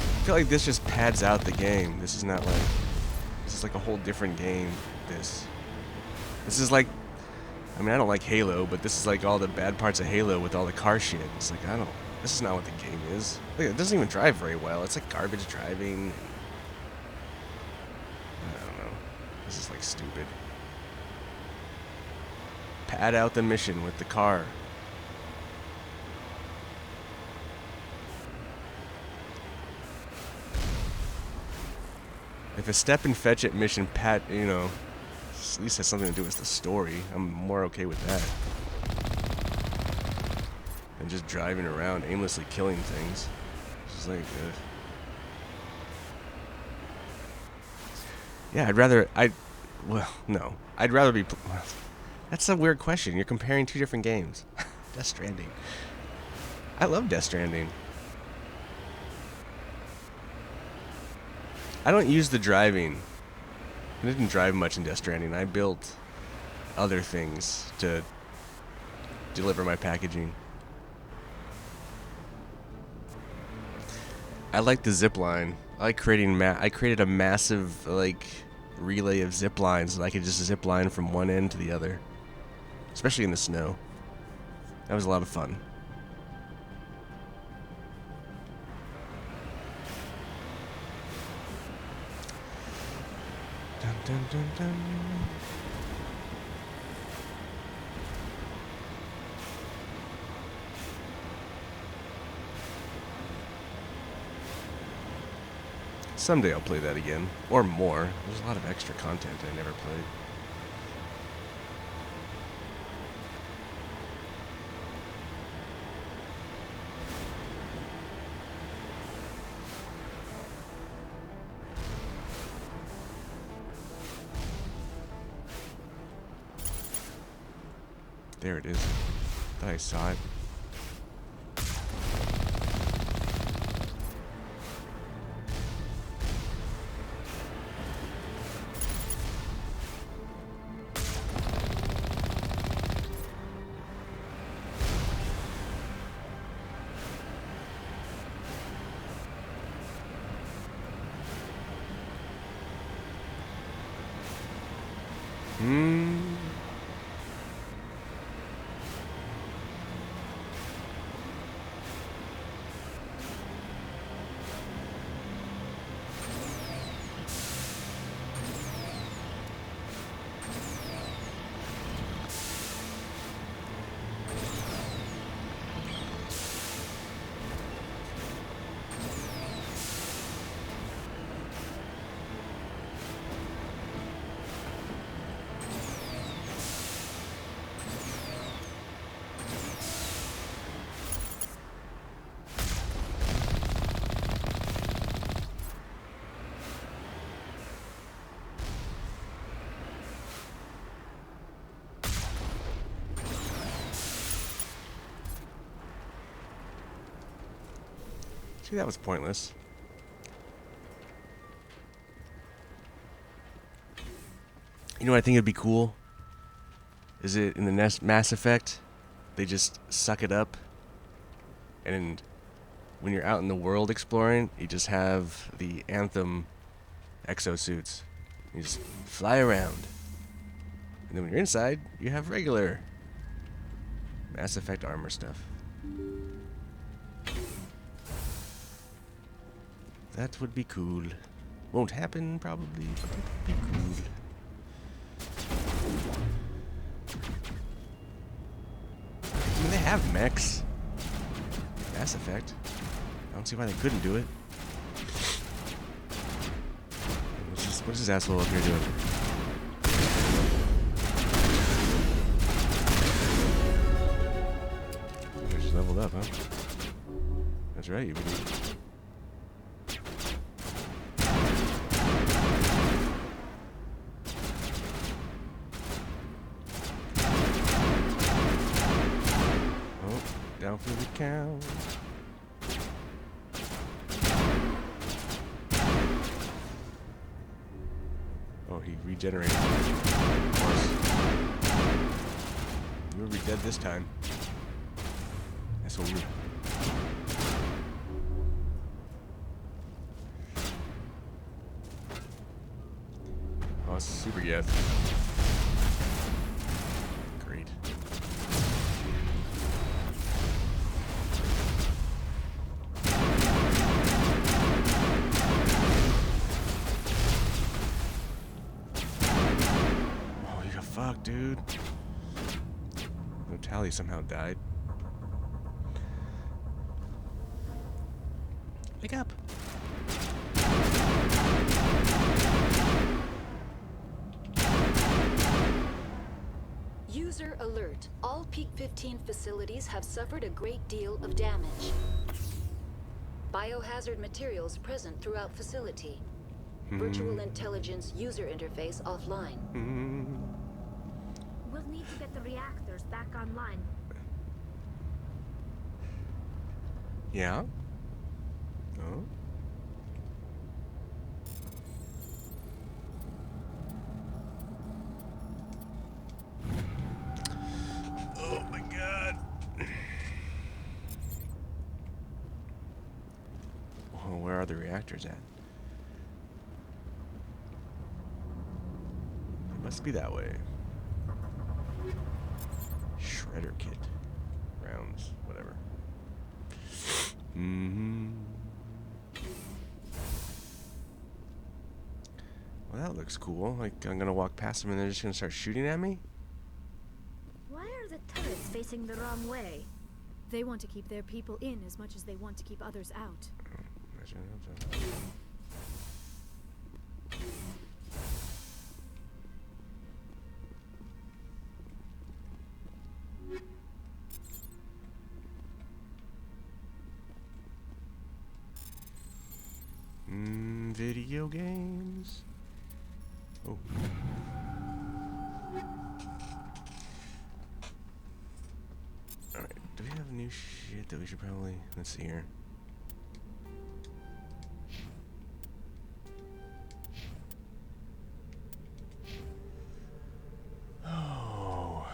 I feel like this just pads out the game. This is not like... This is like a whole different game. This is like... I mean, I don't like Halo, but this is like all the bad parts of Halo with all the car shit. It's like, I don't... This is not what the game is. Look, it doesn't even drive very well. It's like garbage driving. I don't know. This is like stupid. Pad out the mission with the car. If a step and fetch it mission at least has something to do with the story, I'm more okay with that. And just driving around aimlessly killing things. It's just like, yeah, I'd rather be. That's a weird question. You're comparing two different games. Death Stranding. I love Death Stranding. I don't use the driving. I didn't drive much in Death Stranding. I built other things to deliver my packaging. I like the zip line. I like creating I created a massive like relay of zip lines so I could just zip line from one end to the other. Especially in the snow. That was a lot of fun. Dun, dun, dun, dun. Someday I'll play that again, or more. There's a lot of extra content I never played. There it is. Thought I saw it. See, that was pointless. You know what I think would be cool? Is it in the Mass Effect? They just suck it up. And when you're out in the world exploring, you just have the Anthem exosuits. You just fly around. And then when you're inside, you have regular Mass Effect armor stuff. That would be cool. Won't happen, probably, but it would be cool. I mean, they have mechs. Mass Effect. I don't see why they couldn't do it. What's this asshole up here doing? You just leveled up, huh? That's right, you believe. Down for the count. Oh, he regenerated. Of course. You'll be dead this time. That's what we. Oh, it's super gift. Great. Fuck, dude. No, Tally somehow died. Wake up. User alert. All Peak 15 facilities have suffered a great deal of damage. Biohazard materials present throughout facility. Virtual intelligence user interface offline. We'll need to get the reactors back online. Yeah? Oh? Oh my god. Oh, where are the reactors at? It must be that way. Shredder kit. Rounds, whatever. Well, that looks cool. Like, I'm gonna walk past them and they're just gonna start shooting at me? Why are the turrets facing the wrong way? They want to keep their people in as much as they want to keep others out. Video games. Oh. Alright, do we have new shit that we should probably... Let's see here. Oh,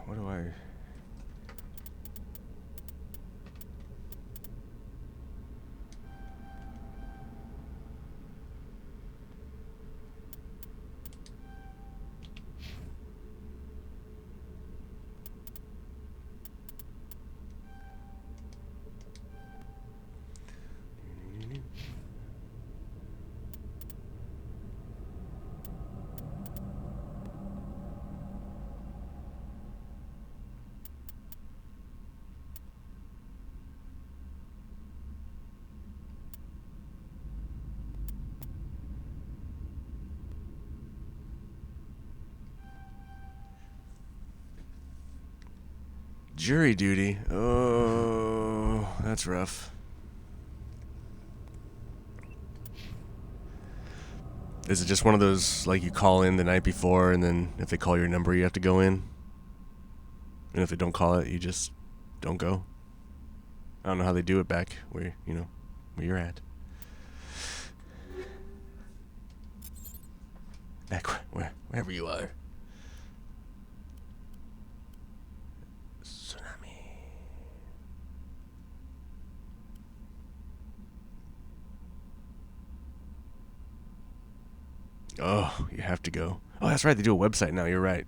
what do I... Jury duty. Oh, that's rough. Is it just one of those, like, you call in the night before, and then if they call your number, you have to go in? And if they don't call it, you just don't go? I don't know how they do it back where, you know, where you're at. Back wherever you are. Tsunami. Oh, you have to go. Oh, that's right. They do a website now. You're right.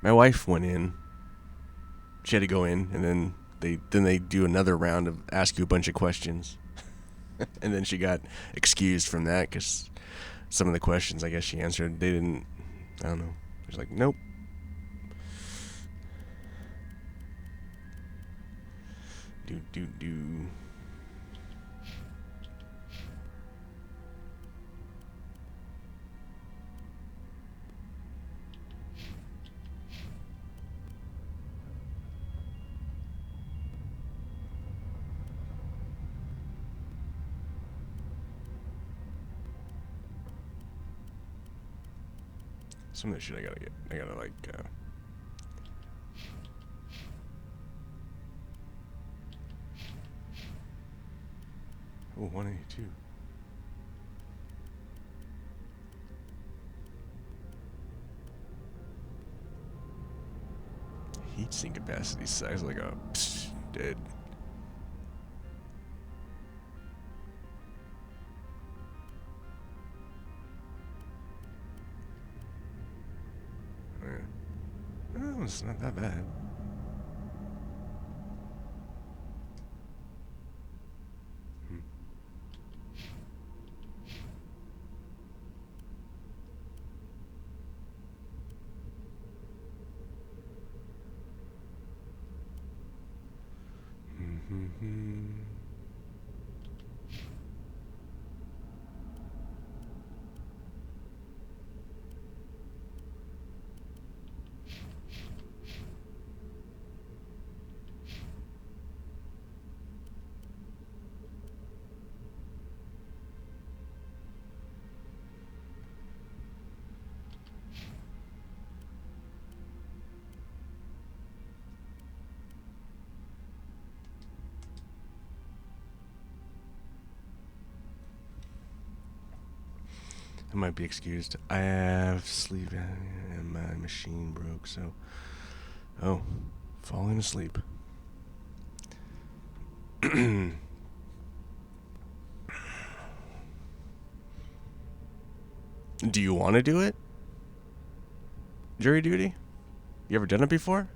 My wife went in. She had to go in, and then they do another round of ask you a bunch of questions. And then she got excused from that because some of the questions I guess she answered, they didn't, I don't know. She's like, nope. Do. Some of this shit I gotta get. I gotta like. Oh, 182. Heatsink capacity size like a dead. Oh, it's not that bad. I might be excused. I have sleep and my machine broke, so... Oh, falling asleep. Do you want to do it? Jury duty? You ever done it before?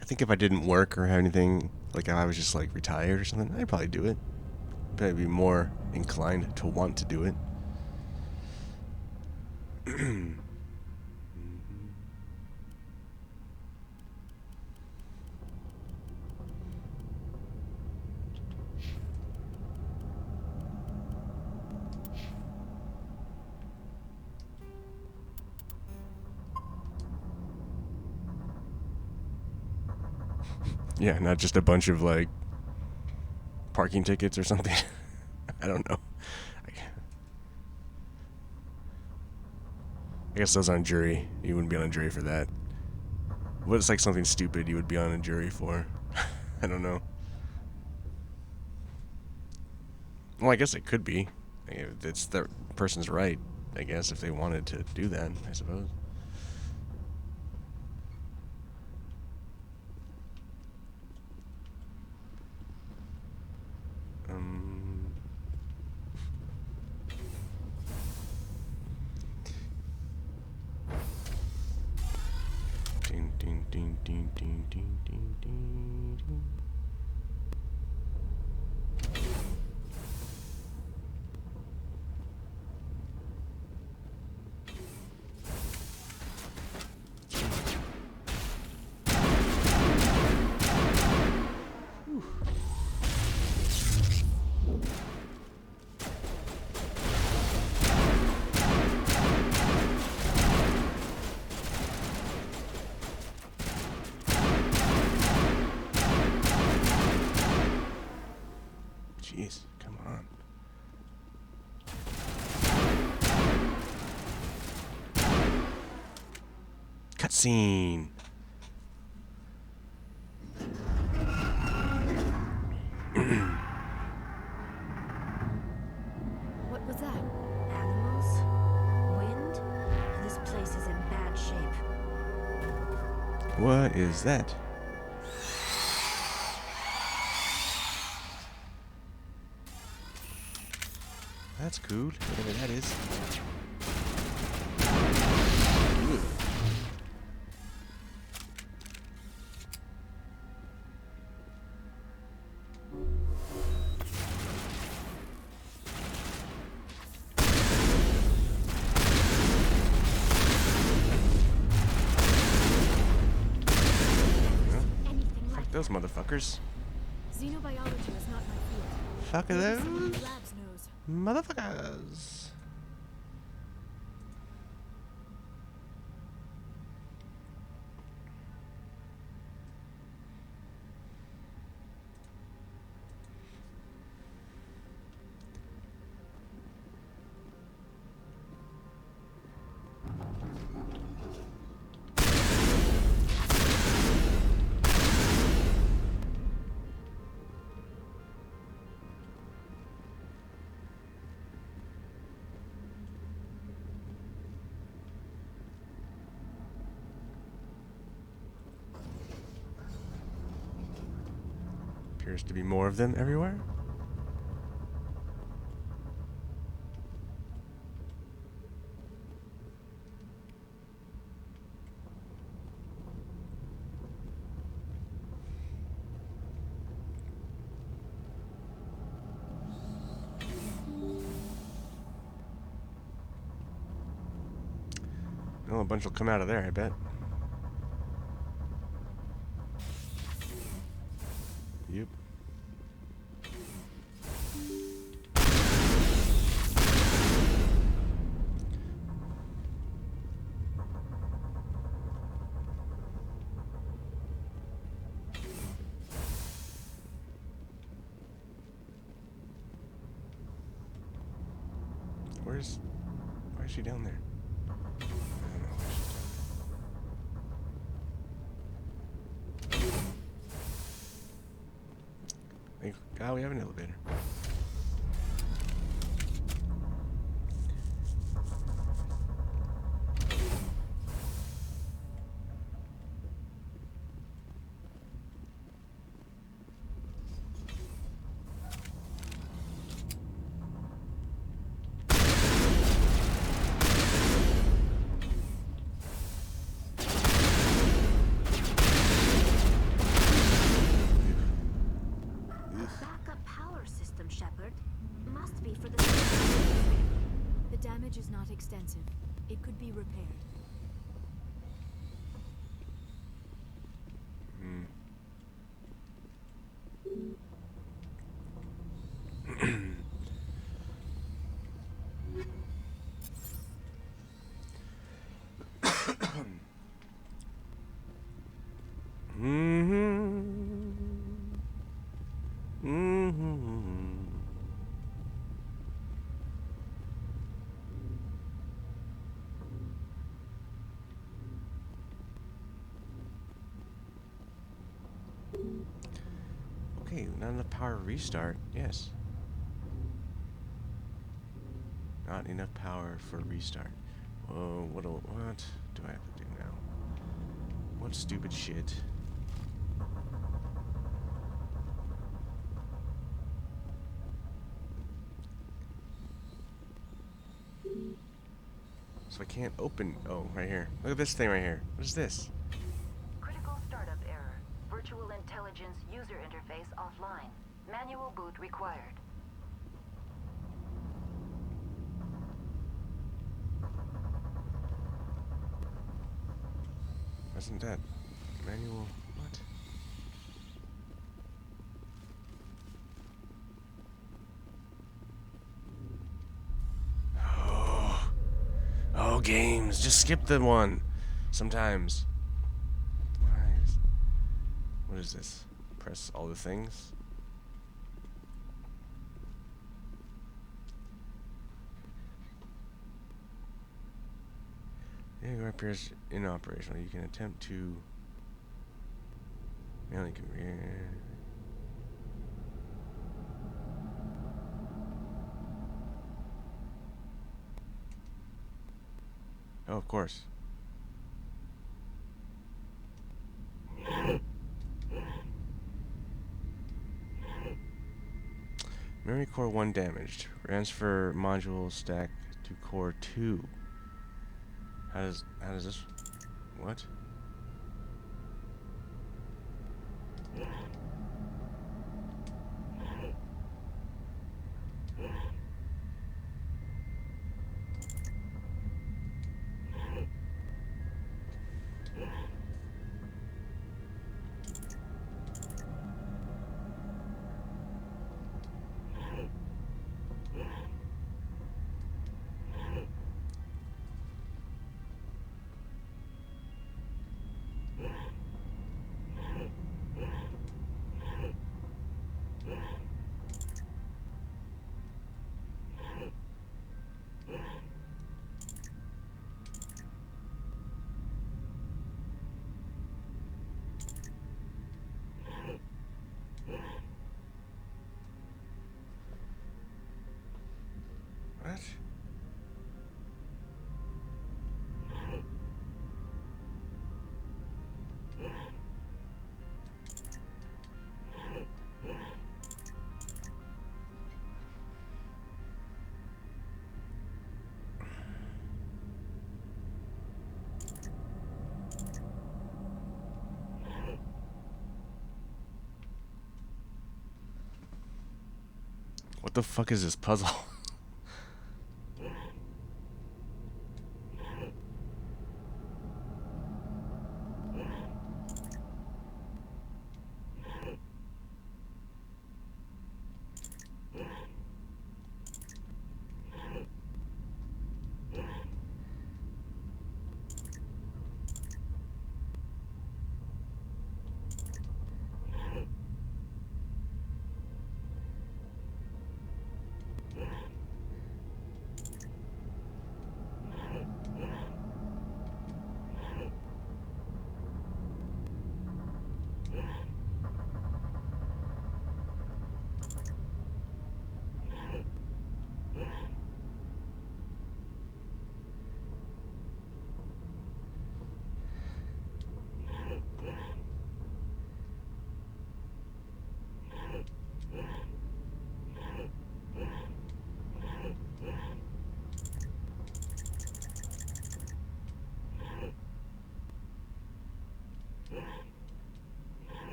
I think if I didn't work or have anything, like if I was just like retired or something, I'd probably do it. But I'd be more inclined to want to do it. Yeah, not just a bunch of like parking tickets or something. I don't know. I guess I was on jury. You wouldn't be on a jury for that. What's like something stupid you would be on a jury for? I don't know. Well, I guess it could be. It's the person's right, I guess, if they wanted to do that, I suppose. Ding, ding, ding, ding, ding, ding, ding. Jeez, come on. Cutscene. What was that? Animals? Wind? This place is in bad shape. What is that? That's cool, whatever that is. Ugh. Fuck those motherfuckers. Xenobiology is not my field. Fuck Maybe those someone in the labs knows. motherfuckers. Appears to be more of them everywhere. Oh, a bunch will come out of there, I bet. Yep. Why is she down there? I don't know why she's down there. Thank God we have an elevator. Backup power system, Shepard. Must be for the... The damage is not extensive. It could be repaired. Okay, not enough power to restart. Yes. Not enough power for restart. Whoa, what do I have to do now? What stupid shit? So I can't open. Oh, right here. Look at this thing right here. What is this? Critical Virtual Intelligence user interface offline. Manual boot required. Isn't that manual? What? Oh, games. Just skip the one. Sometimes. What is this? Press all the things. Yeah, appears inoperational. You can attempt to manually Oh, of course. Memory core 1 damaged. Transfer module stack to core 2. How does this... What? What? What the fuck is this puzzle?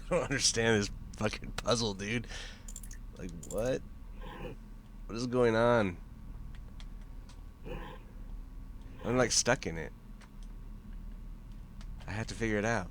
don't understand this fucking puzzle, dude. Like, what? What is going on? I'm like stuck in it. I have to figure it out.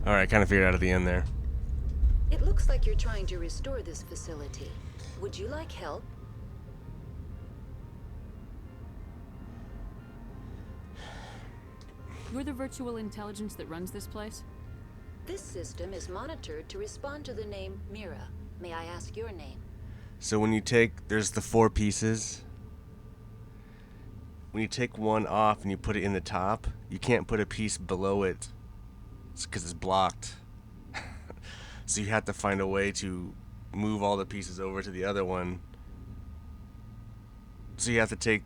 Alright, kind of figured out at the end there. It looks like you're trying to restore this facility. Would you like help? You're the virtual intelligence that runs this place? This system is monitored to respond to the name Mira. May I ask your name? So when you take, there's the 4 pieces. When you take one off and you put it in the top, you can't put a piece below it. It's because it's blocked. So you have to find a way to move all the pieces over to the other one. So you have to take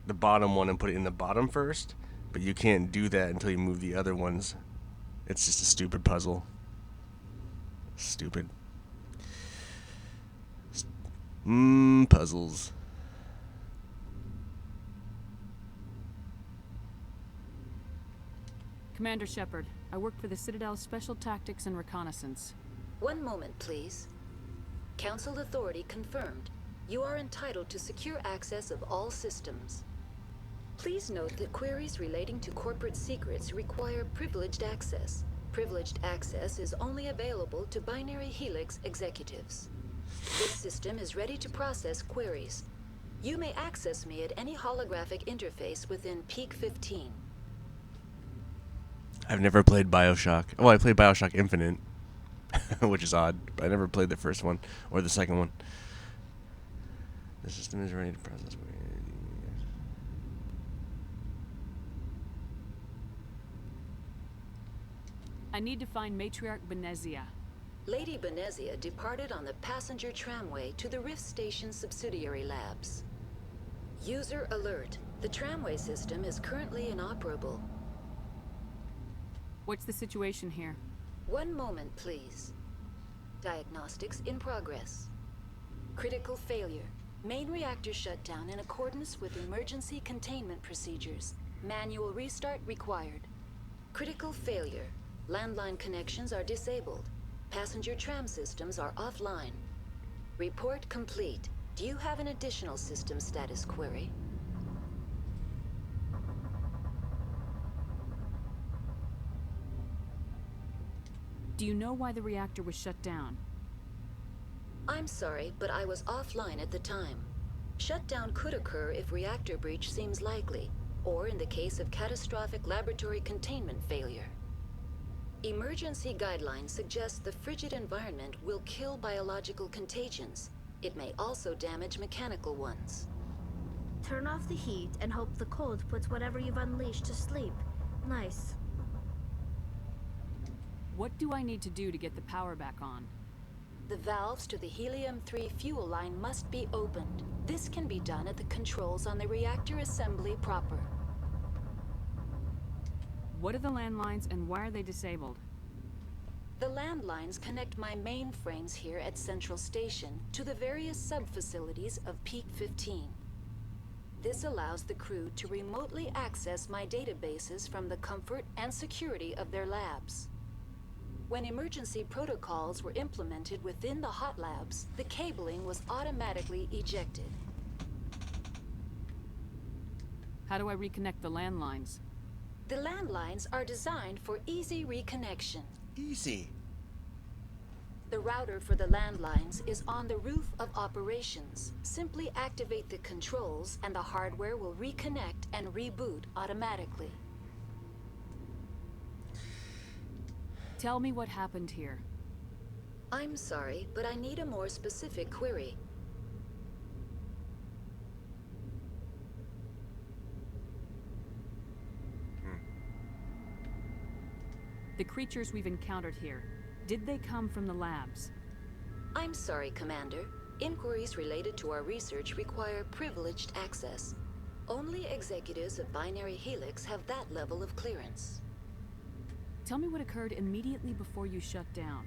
the bottom one and put it in the bottom first, but you can't do that until you move the other ones. It's just a stupid puzzle. Stupid. Puzzles. Commander Shepard, I work for the Citadel Special Tactics and Reconnaissance. One moment, please. Council authority confirmed. You are entitled to secure access of all systems. Please note that queries relating to corporate secrets require privileged access. Privileged access is only available to Binary Helix executives. This system is ready to process queries. You may access me at any holographic interface within Peak 15. I've never played BioShock. Well, I played BioShock Infinite, which is odd, but I never played the first one or the second one. The system is ready to process. I need to find Matriarch Benezia. Lady Benezia departed on the passenger tramway to the Rift Station subsidiary labs. User alert. The tramway system is currently inoperable. What's the situation here? One moment, please. Diagnostics in progress. Critical failure. Main reactor shut down in accordance with emergency containment procedures. Manual restart required. Critical failure. Landline connections are disabled. Passenger tram systems are offline. Report complete. Do you have an additional system status query? Do you know why the reactor was shut down? I'm sorry, but I was offline at the time. Shutdown could occur if reactor breach seems likely, or in the case of catastrophic laboratory containment failure. Emergency guidelines suggest the frigid environment will kill biological contagions. It may also damage mechanical ones. Turn off the heat and hope the cold puts whatever you've unleashed to sleep. Nice. What do I need to do to get the power back on? The valves to the Helium-3 fuel line must be opened. This can be done at the controls on the reactor assembly proper. What are the landlines and why are they disabled? The landlines connect my mainframes here at Central Station to the various sub-facilities of Peak 15. This allows the crew to remotely access my databases from the comfort and security of their labs. When emergency protocols were implemented within the hot labs, the cabling was automatically ejected. How do I reconnect the landlines? The landlines are designed for easy reconnection. Easy. The router for the landlines is on the roof of operations. Simply activate the controls and the hardware will reconnect and reboot automatically. Tell me what happened here. I'm sorry, but I need a more specific query. The creatures we've encountered here, did they come from the labs? I'm sorry, Commander. Inquiries related to our research require privileged access. Only executives of Binary Helix have that level of clearance. Tell me what occurred immediately before you shut down.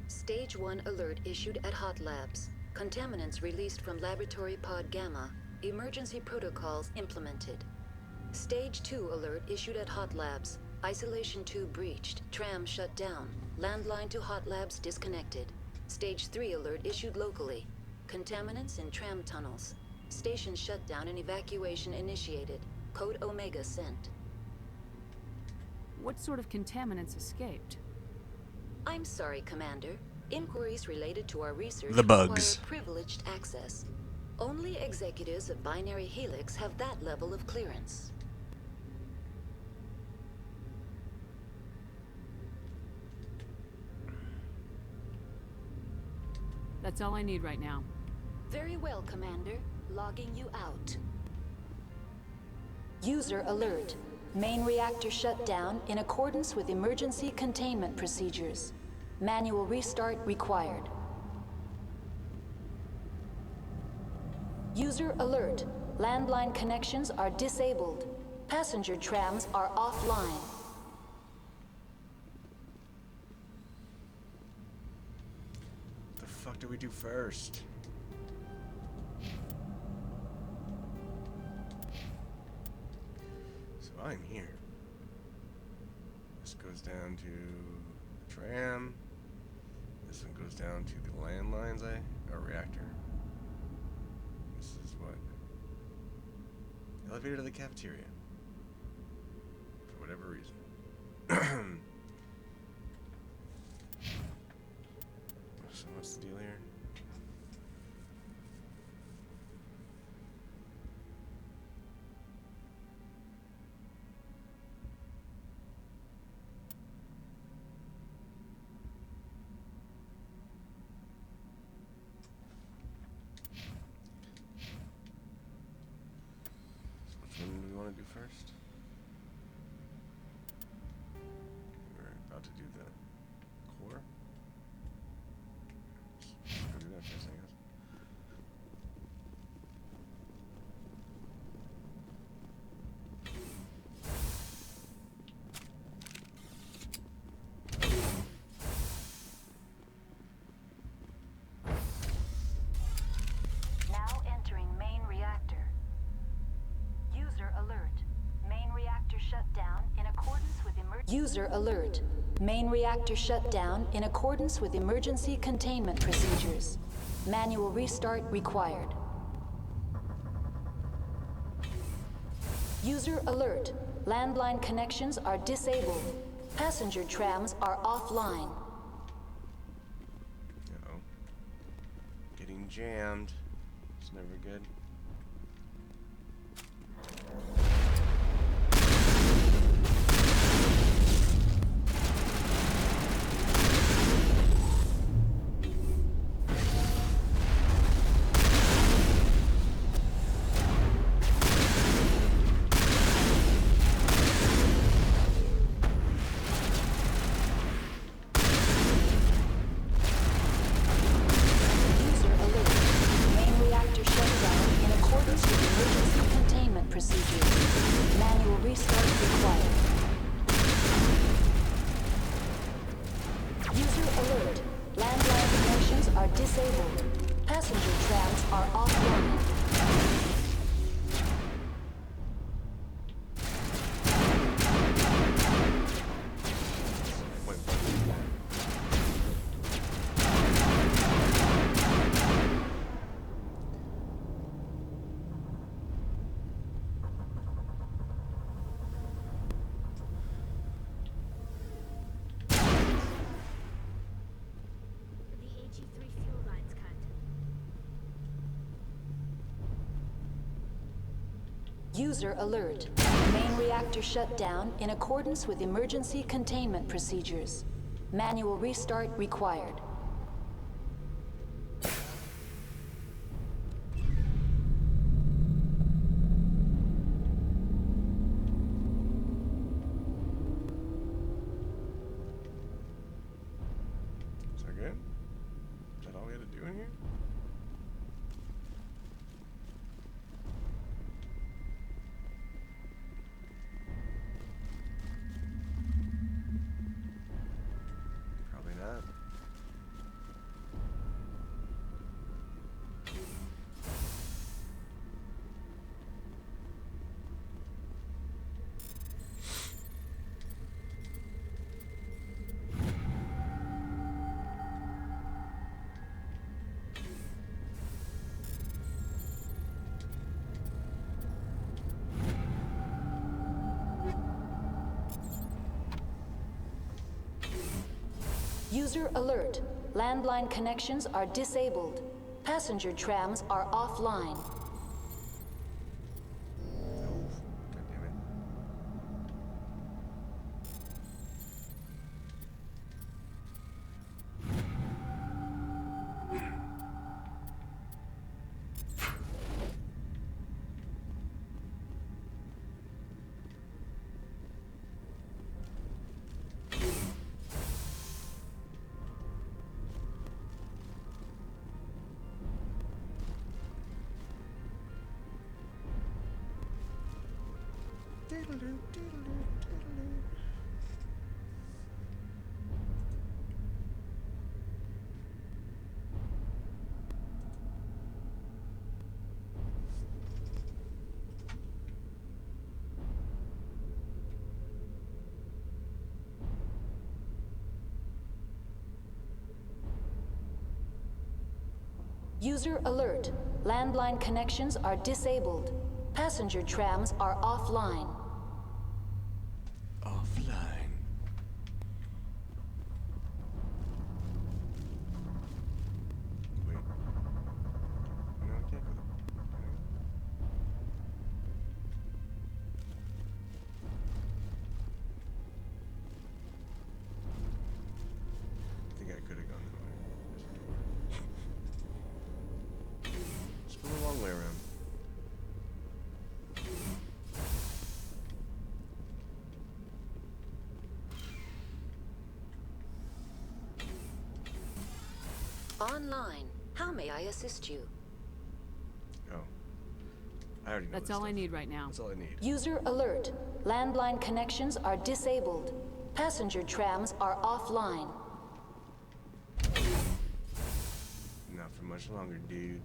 Stage 1 alert issued at Hot Labs. Contaminants released from Laboratory Pod Gamma. Emergency protocols implemented. Stage 2 alert issued at Hot Labs. Isolation tube breached. Tram shut down. Landline to Hot Labs disconnected. Stage 3 alert issued locally. Contaminants in tram tunnels. Station shutdown and evacuation initiated. Code Omega sent. What sort of contaminants escaped? I'm sorry, Commander. Inquiries related to our research The bugs. require privileged access. Only executives of Binary Helix have that level of clearance. That's all I need right now. Very well, Commander. Logging you out. User alert. Main reactor shut down in accordance with emergency containment procedures. Manual restart required. User alert. Landline connections are disabled. Passenger trams are offline. What the fuck do we do first? So I'm here. This goes down to the tram. This one goes down to the landlines, or reactor. This is what? Elevator to the cafeteria. For whatever reason. So what's the deal here? Which one do we want to do first? We're about to do the core. Go do that first, I guess. Now entering main reactor. User alert. Main reactor shut down in accordance with User alert. Main reactor shut down in accordance with emergency containment procedures. Manual restart required. User alert. Landline connections are disabled. Passenger trams are offline. Uh-oh. Getting jammed. It's never good. User alert. Main reactor shut down are disabled. Passenger trams are offline. User alert. Main reactor shut down in accordance with emergency containment procedures. Manual restart required. Is that good? Is that all we had to do in here? Probably not. User alert. Landline connections are disabled. Passenger trams are offline. God damn it. User alert. Landline connections are disabled. Passenger trams are offline. Offline. Wait. No, I can't go there. I think I could have gone that way. Let's go the long way around. Online. How may I assist you? Oh. I already know That's this all I stuff. need right now. That's all I need. User alert. Landline connections are disabled. Passenger trams are offline. Not for much longer, dude.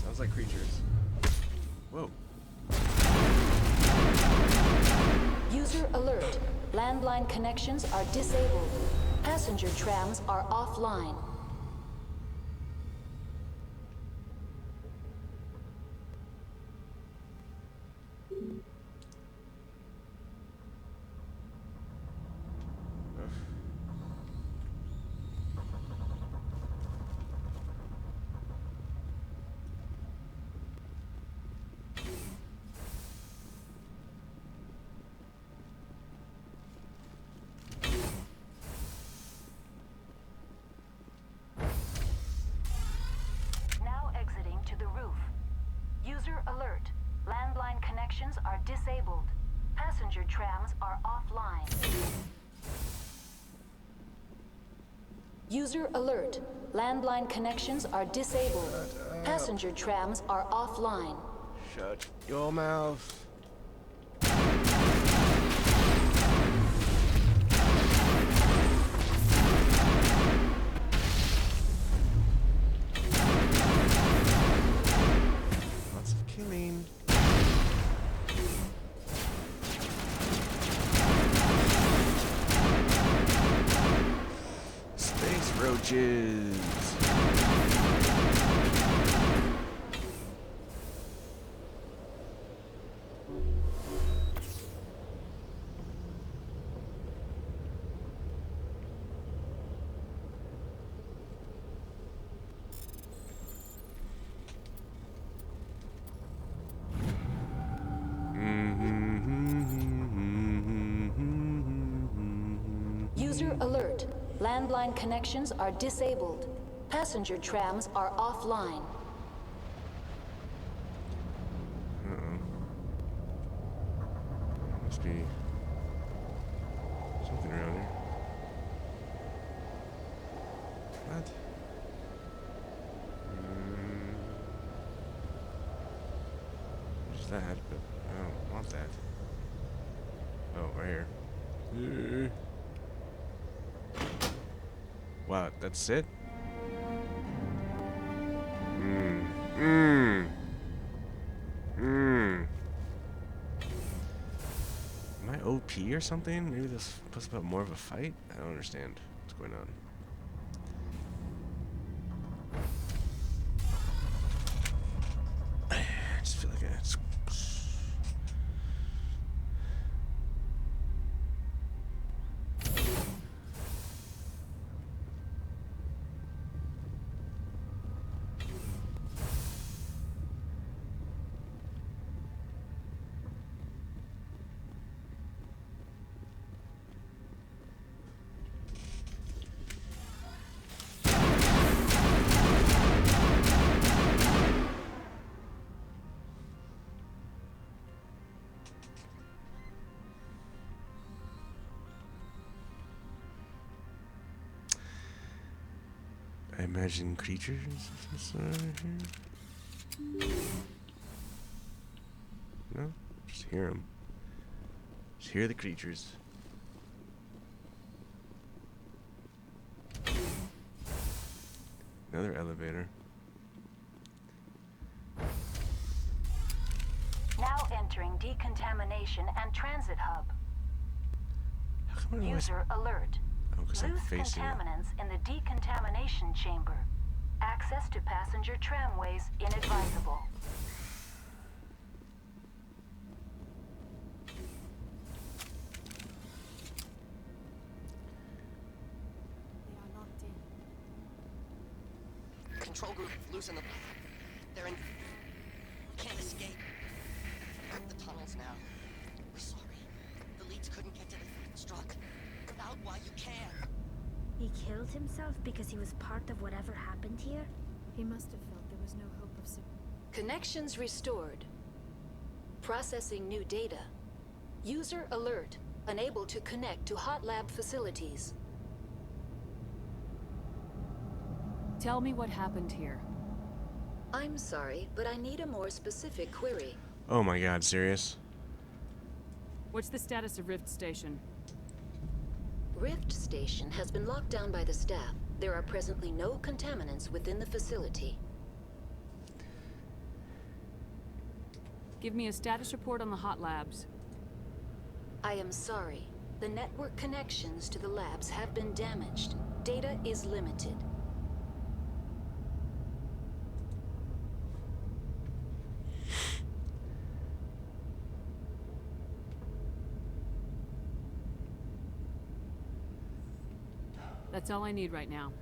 Sounds like creatures. Whoa. User alert. Landline connections are disabled. Passenger trams are offline. Passenger trams are offline. User alert. Landline connections are disabled. Passenger trams are offline. Shut your mouth. Lots of killing. Space roaches. User alert. Landline connections are disabled. Passenger trams are offline. Must be something around here. What? What's that? But I don't want that. Oh, right here. Wow, that's it? Am I OP or something? Maybe this is supposed to be more of a fight? I don't understand what's going on. I just feel like it's... I imagine creatures here. No, just hear them. Just hear the creatures. Another elevator. Now entering decontamination and transit hub. User alert. Loose contaminants in the decontamination chamber. Access to passenger tramways inadvisable. Control group, loosen the... They're in... Can't escape. Work the tunnels now. We're sorry. The leads couldn't get to the struck. Come out while you can. He killed himself because he was part of whatever happened here? He must have felt there was no hope of Connections restored. Processing new data. User alert. Unable to connect to hot lab facilities. Tell me what happened here. I'm sorry, but I need a more specific query. Oh my god, serious? What's the status of Rift Station? Rift Station has been locked down by the staff. There are presently no contaminants within the facility. Give me a status report on the hot labs. I am sorry. The network connections to the labs have been damaged. Data is limited. That's all I need right now.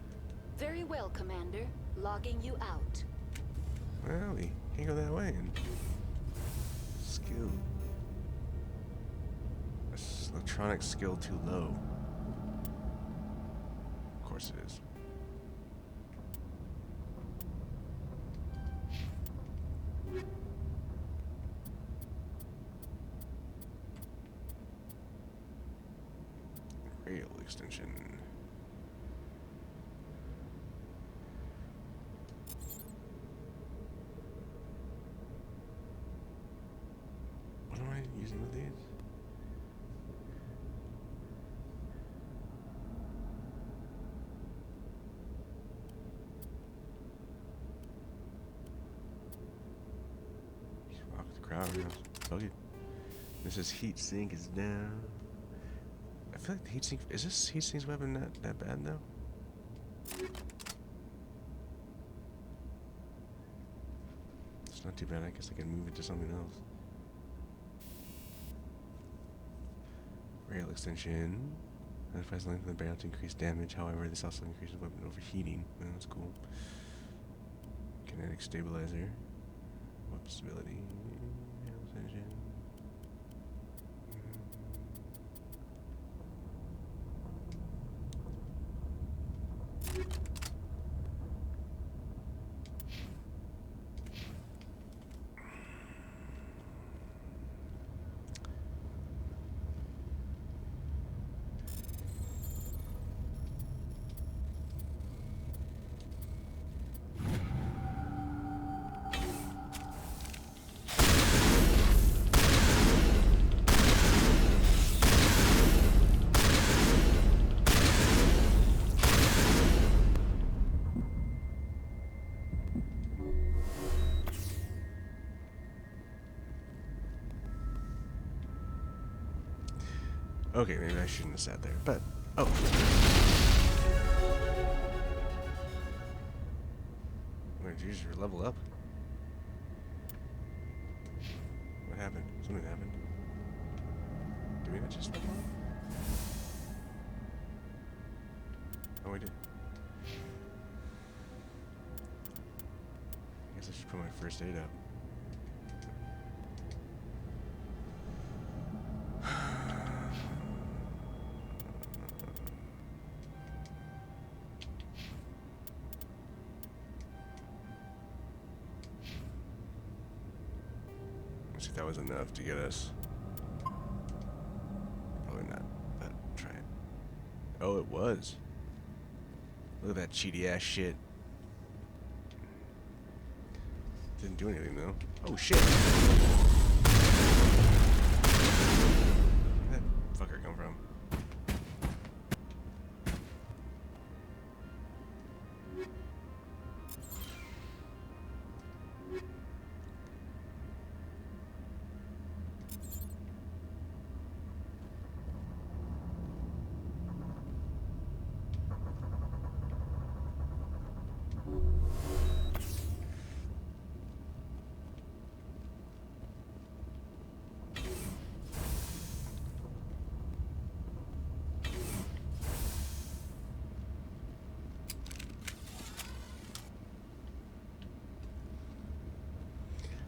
Very well, Commander. Logging you out. Well, we can't go that way. And skill. Electronic skill too low. Of course it is. extension. What am I using with these? Just walk with the crowd. Fuck it. This is heat sink is down. I feel like the heat sink, is this heat sink's weapon not that bad though? It's not too bad. I guess I can move it to something else. Rail extension. Modifies the length of the barrel to increase damage. However, this also increases weapon overheating. Oh, that's cool. Kinetic stabilizer. Weapon stability. Rail extension. Okay, maybe I shouldn't have sat there, but oh. Wait, did you just level up? What happened? Something happened. Did we not just level up? Oh, we did. I guess I should put my first aid up. That was enough to get us. Probably not, but try it. Oh, it was. Look at that cheaty ass shit. Didn't do anything though. Oh shit. Where'd that fucker come from?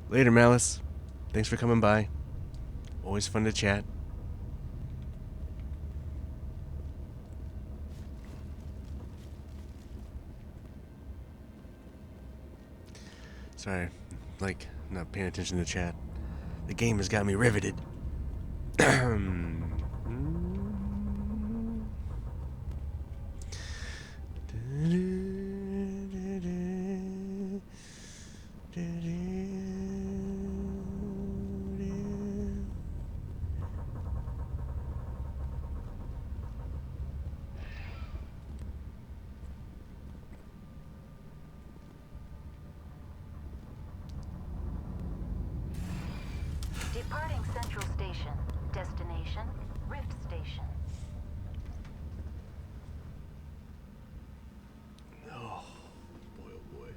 Later, Malice. Thanks for coming by. Always fun to chat. Sorry, like, not paying attention to the chat. The game has got me riveted. Departing Central Station. Destination, Rift Station. Oh, boy, oh boy.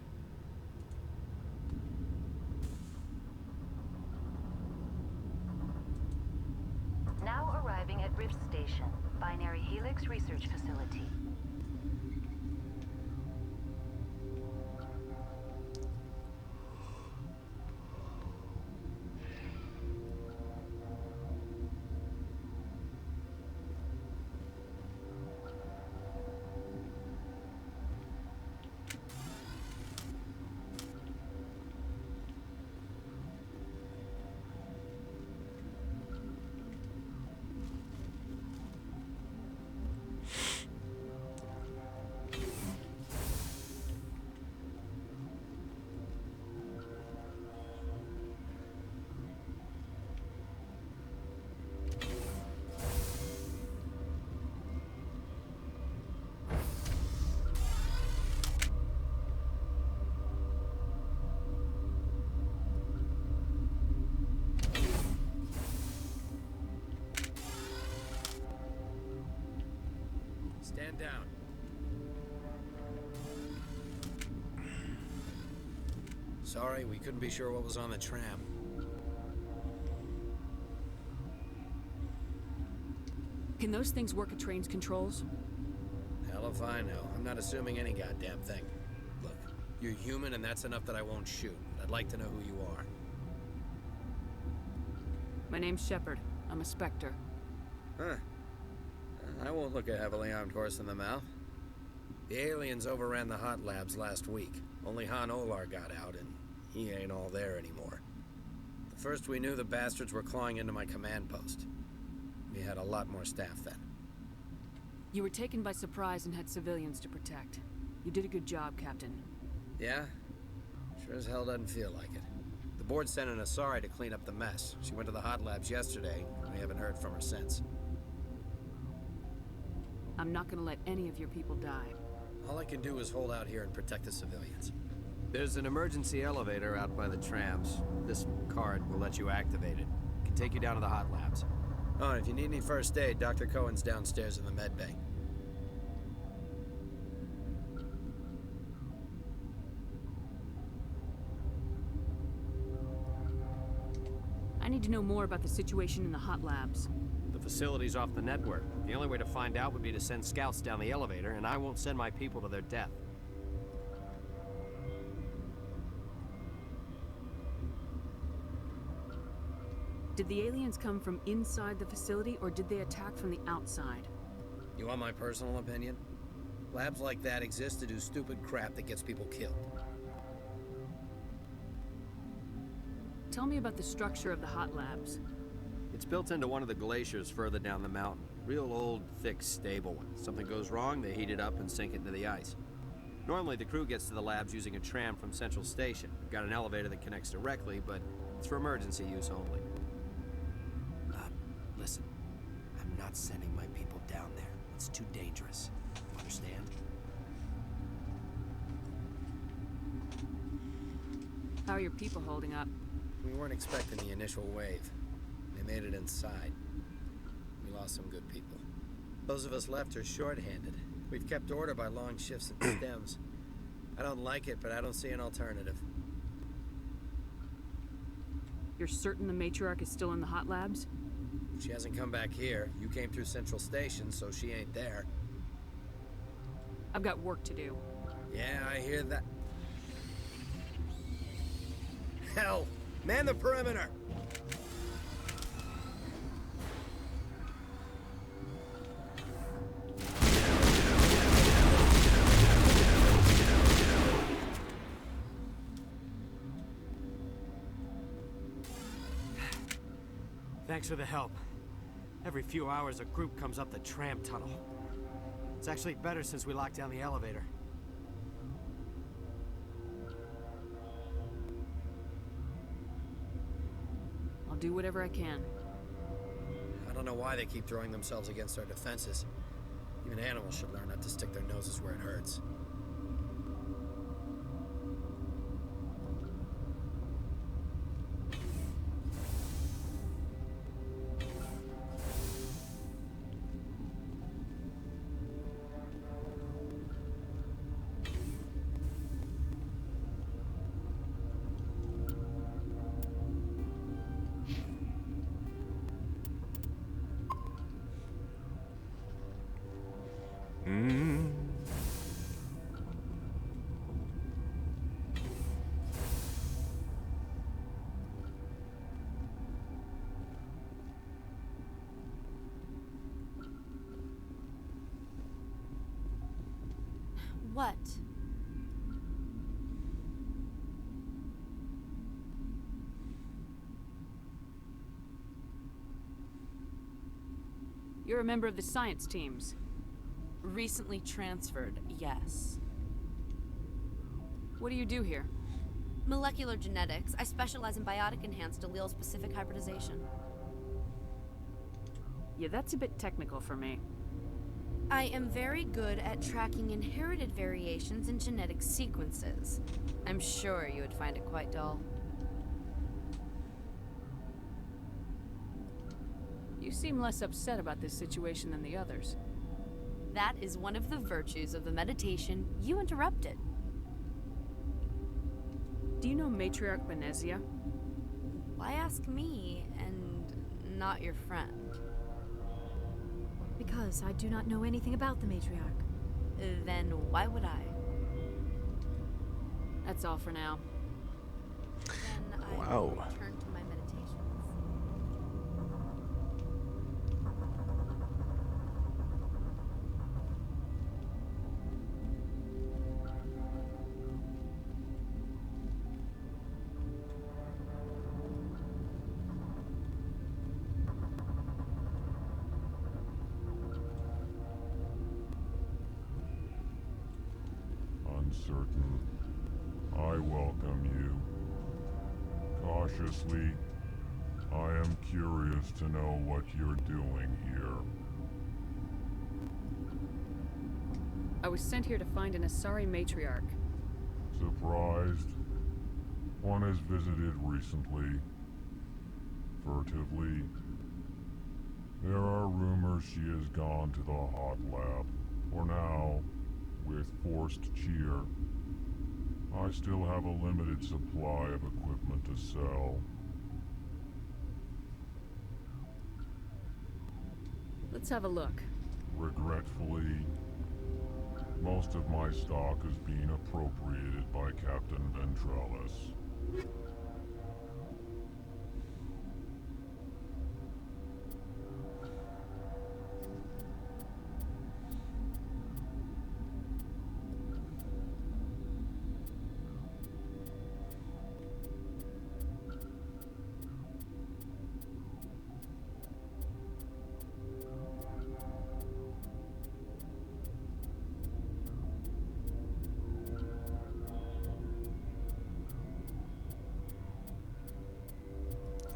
Now arriving at Rift Station, Binary Helix Research Facility. Stand down. Sorry, we couldn't be sure what was on the tram. Can those things work at train's controls? Hell if I know. I'm not assuming any goddamn thing. Look, you're human and that's enough that I won't shoot. I'd like to know who you are. My name's Shepard. I'm a Spectre. Huh. I won't look a heavily armed horse in the mouth. The aliens overran the hot labs last week. Only Han Olar got out, and he ain't all there anymore. The first we knew, the bastards were clawing into my command post. We had a lot more staff then. You were taken by surprise and had civilians to protect. You did a good job, Captain. Yeah? Sure as hell doesn't feel like it. The board sent an Asari to clean up the mess. She went to the hot labs yesterday, and we haven't heard from her since. I'm not gonna let any of your people die. All I can do is hold out here and protect the civilians. There's an emergency elevator out by the trams. This card will let you activate it. It can take you down to the hot labs. Oh, and if you need any first aid, Dr. Cohen's downstairs in the med bay. I need to know more about the situation in the hot labs. The facility's off the network. The only way to find out would be to send scouts down the elevator, and I won't send my people to their death. Did the aliens come from inside the facility, or did they attack from the outside? You want my personal opinion? Labs like that exist to do stupid crap that gets people killed. Tell me about the structure of the hot labs. It's built into one of the glaciers further down the mountain. Real old, thick, stable one. Something goes wrong, they heat it up and sink it into the ice. Normally, the crew gets to the labs using a tram from Central Station. We've got an elevator that connects directly, but it's for emergency use only. Listen, I'm not sending my people down there. It's too dangerous. Understand? How are your people holding up? We weren't expecting the initial wave. They made it inside. We lost some good people. Those of us left are short-handed. We've kept order by long shifts at the stems. I don't like it, but I don't see an alternative. You're certain the matriarch is still in the hot labs? She hasn't come back here. You came through Central Station, so she ain't there. I've got work to do. Yeah, I hear that. Hell! Man the perimeter! Thanks for the help. Every few hours, a group comes up the tram tunnel. It's actually better since we locked down the elevator. I'll do whatever I can. I don't know why they keep throwing themselves against our defenses. Even animals should learn not to stick their noses where it hurts. What? You're a member of the science teams. Recently transferred, yes. What do you do here? Molecular genetics. I specialize in biotic-enhanced allele-specific hybridization. Yeah, that's a bit technical for me. I am very good at tracking inherited variations in genetic sequences. I'm sure you would find it quite dull. You seem less upset about this situation than the others. That is one of the virtues of the meditation you interrupted. Do you know Matriarch Benezia? Why ask me and not your friend? Because I do not know anything about the matriarch. Then why would I? That's all for now. Then I Wow. will return to my meditations. Uncertain. I welcome you. Cautiously, I am curious to know what you're doing here. I was sent here to find an Asari matriarch. Surprised? One has visited recently. Furtively. There are rumors she has gone to the hot lab. For now, with forced cheer. I still have a limited supply of equipment to sell. Let's have a look. Regretfully, most of my stock is being appropriated by Captain Ventrellis.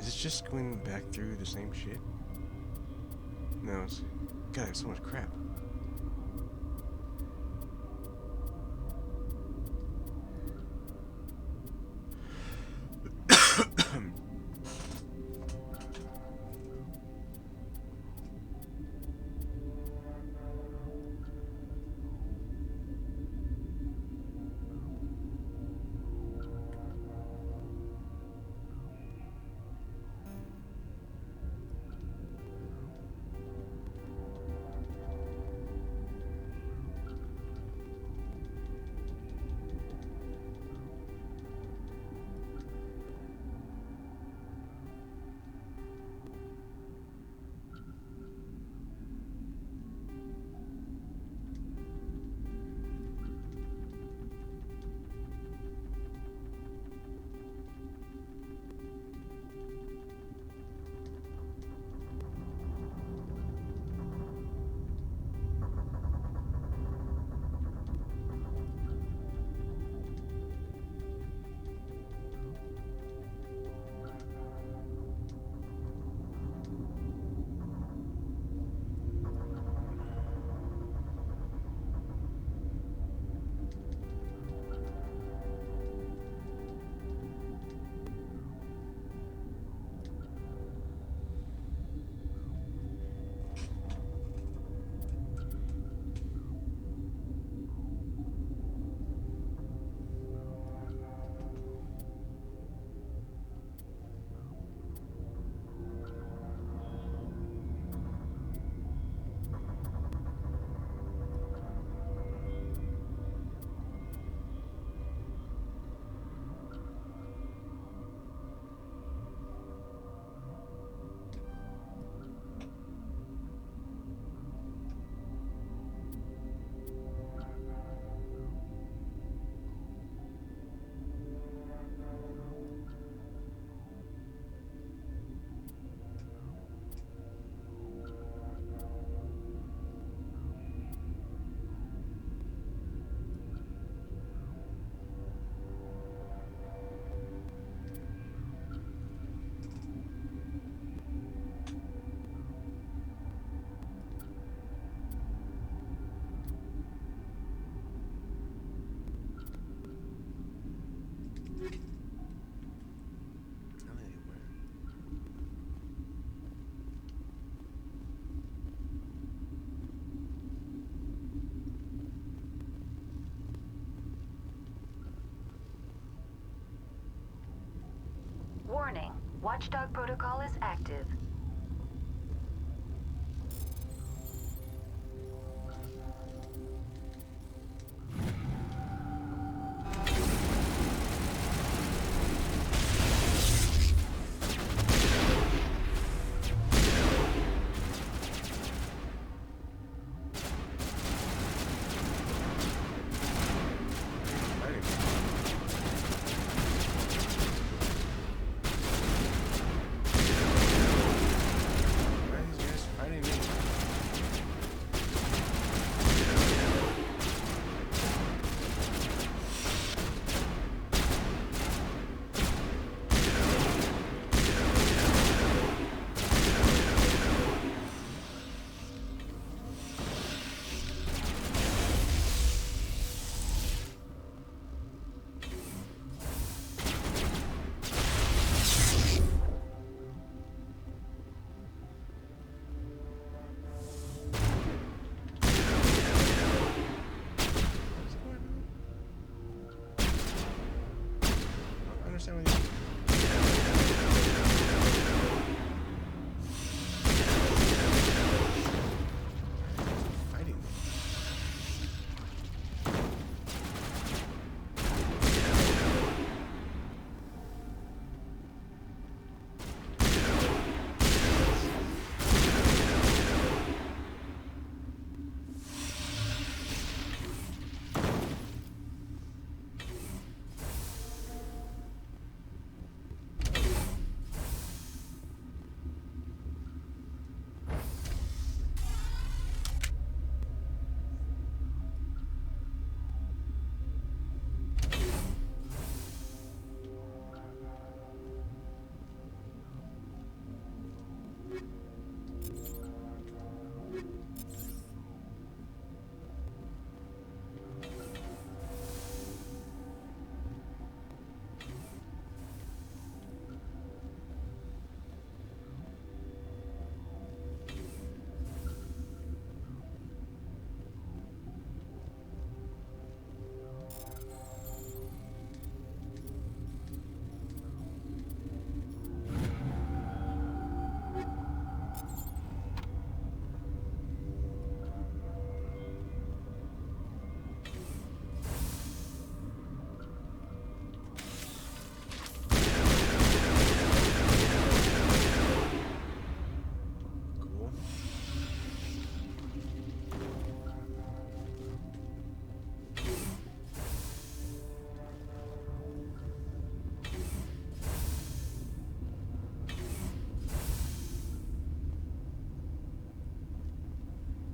Is it just going back through the same shit? No, it's... God, there's so much crap. Warning, Watchdog protocol is active.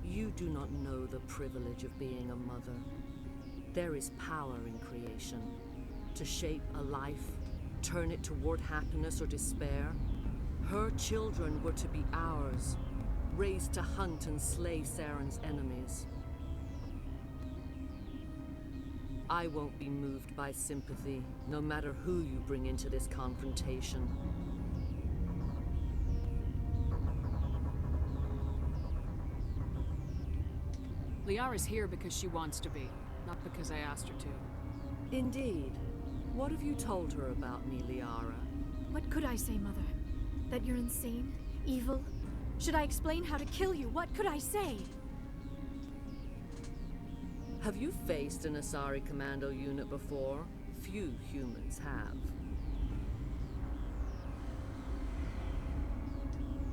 You do not know the privilege of being a mother. There is power in creation. To shape a life, turn it toward happiness or despair. Her children were to be ours, raised to hunt and slay Saren's enemies. I won't be moved by sympathy, no matter who you bring into this confrontation. Liara's here because she wants to be, not because I asked her to. Indeed. What have you told her about me, Liara? What could I say, Mother? That you're insane? Evil? Should I explain how to kill you? What could I say? Have you faced an Asari commando unit before? Few humans have.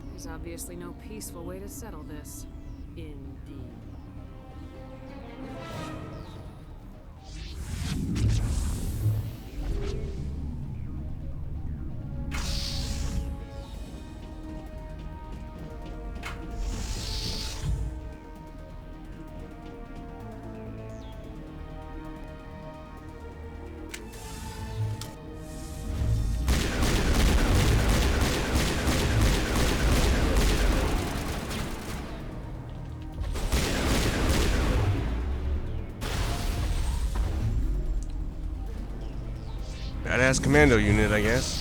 There's obviously no peaceful way to settle this. Indeed. Badass commando unit, I guess.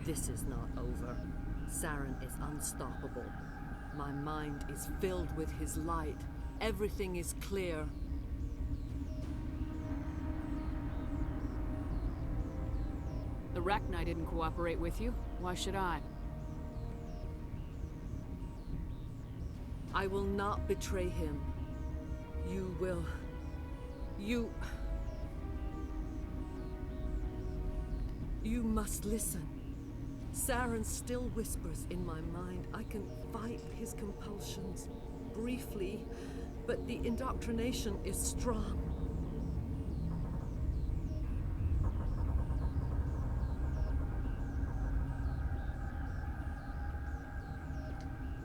This is not over. Saren is unstoppable. My mind is filled with his light. Everything is clear. The Rachni didn't cooperate with you. Why should I? I will not betray him. You will... You must listen. Saren still whispers in my mind. I can fight his compulsions briefly, but the indoctrination is strong.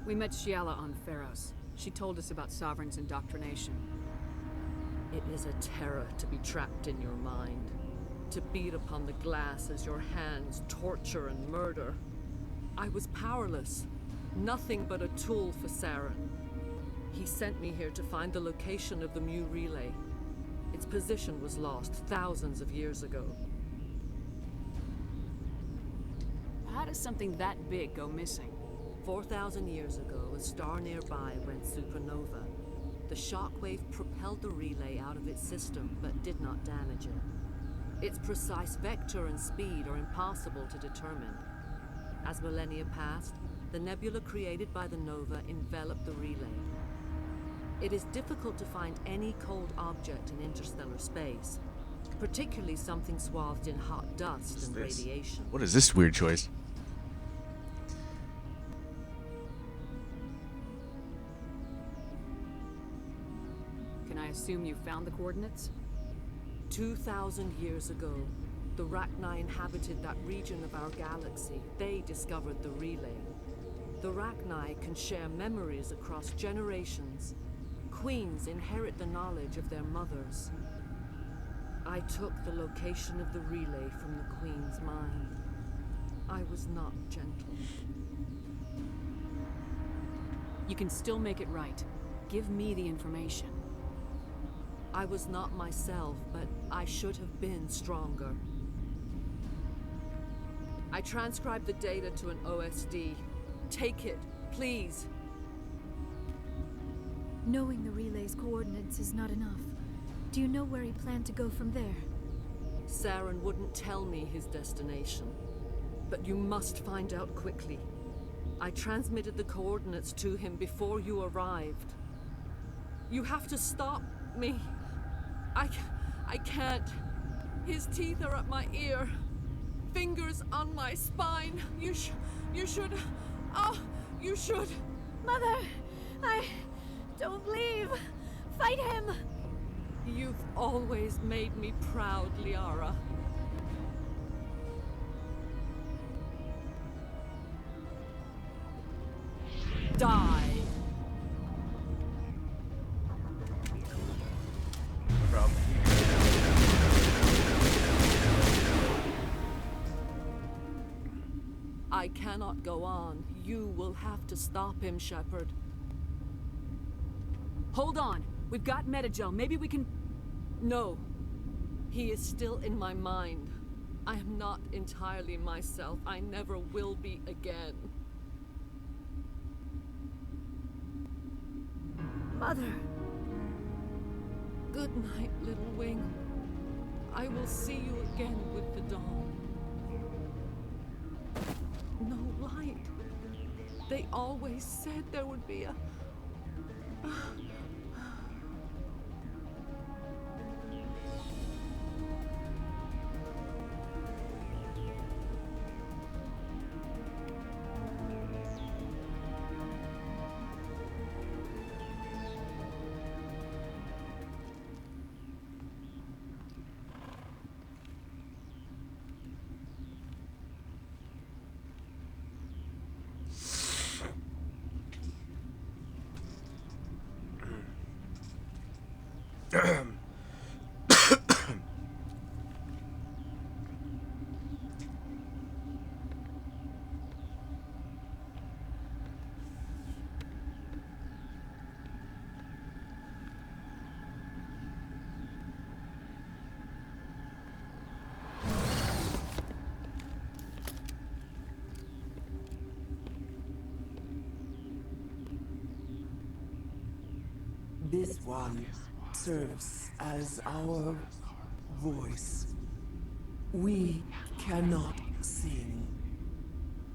We met Shiala on Pharos. She told us about Sovereign's indoctrination. It is a terror to be trapped in your mind. To beat upon the glass as your hands torture and murder. I was powerless. Nothing but a tool for Saren. He sent me here to find the location of the Mu relay. Its position was lost thousands of years ago. How does something that big go missing? 4,000 years ago, a star nearby went supernova. The shockwave propelled the relay out of its system, but did not damage it. Its precise vector and speed are impossible to determine. As millennia passed, the nebula created by the nova enveloped the relay. It is difficult to find any cold object in interstellar space, particularly something swathed in hot dust and radiation. What is this weird choice? Can I assume you found the coordinates? 2,000 years ago, the Rachni inhabited that region of our galaxy. They discovered the relay. The Rachni can share memories across generations. Queens inherit the knowledge of their mothers. I took the location of the relay from the Queen's mind. I was not gentle. You can still make it right. Give me the information. I was not myself, but I should have been stronger. I transcribed the data to an OSD. Take it, please. Knowing the relay's coordinates is not enough. Do you know where he planned to go from there? Saren wouldn't tell me his destination. But you must find out quickly. I transmitted the coordinates to him before you arrived. You have to stop me. I can't. His teeth are at my ear. Fingers on my spine. You should... Oh, you should... Mother! Don't leave! Fight him! You've always made me proud, Liara. Die! No problem. I cannot go on. You will have to stop him, Shepard. Hold on. We've got Metagel. Maybe we can... No. He is still in my mind. I am not entirely myself. I never will be again. Mother! Good night, little wing. I will see you again with the dawn. No light. They always said there would be a... This one serves as our voice. We cannot sing.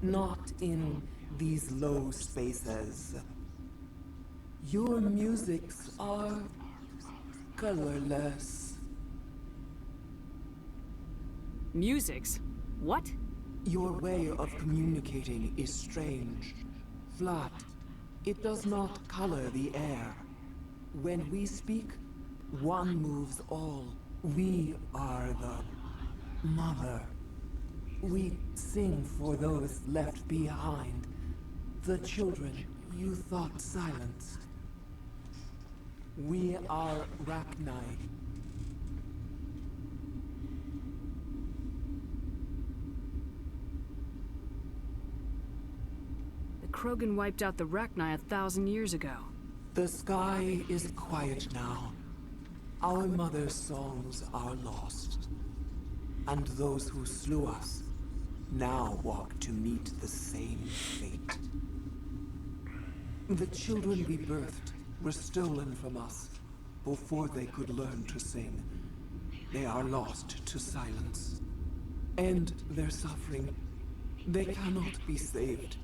Not in these low spaces. Your musics are colorless. Musics? What? Your way of communicating is strange. Flat. It does not color the air. When we speak, one moves all. We are the mother. We sing for those left behind. The children you thought silenced. We are Rachni. The Krogan wiped out the Rachni 1,000 years ago. The sky is quiet now. Our mother's songs are lost. And those who slew us now walk to meet the same fate. The children we birthed were stolen from us before they could learn to sing. They are lost to silence. And their suffering, they cannot be saved.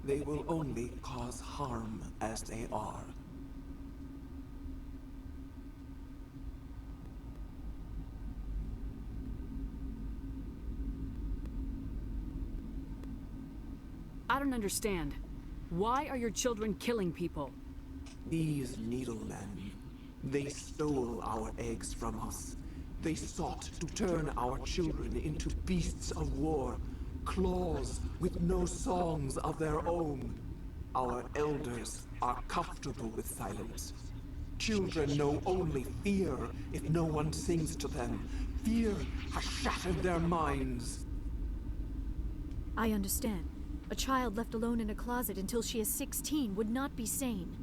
They will only cause harm as they are. I don't understand. Why are your children killing people? These needlemen, they stole our eggs from us. They sought to turn our children into beasts of war, claws with no songs of their own. Our elders are comfortable with silence. Children know only fear if no one sings to them. Fear has shattered their minds. I understand. A child left alone in a closet until she is 16 would not be sane.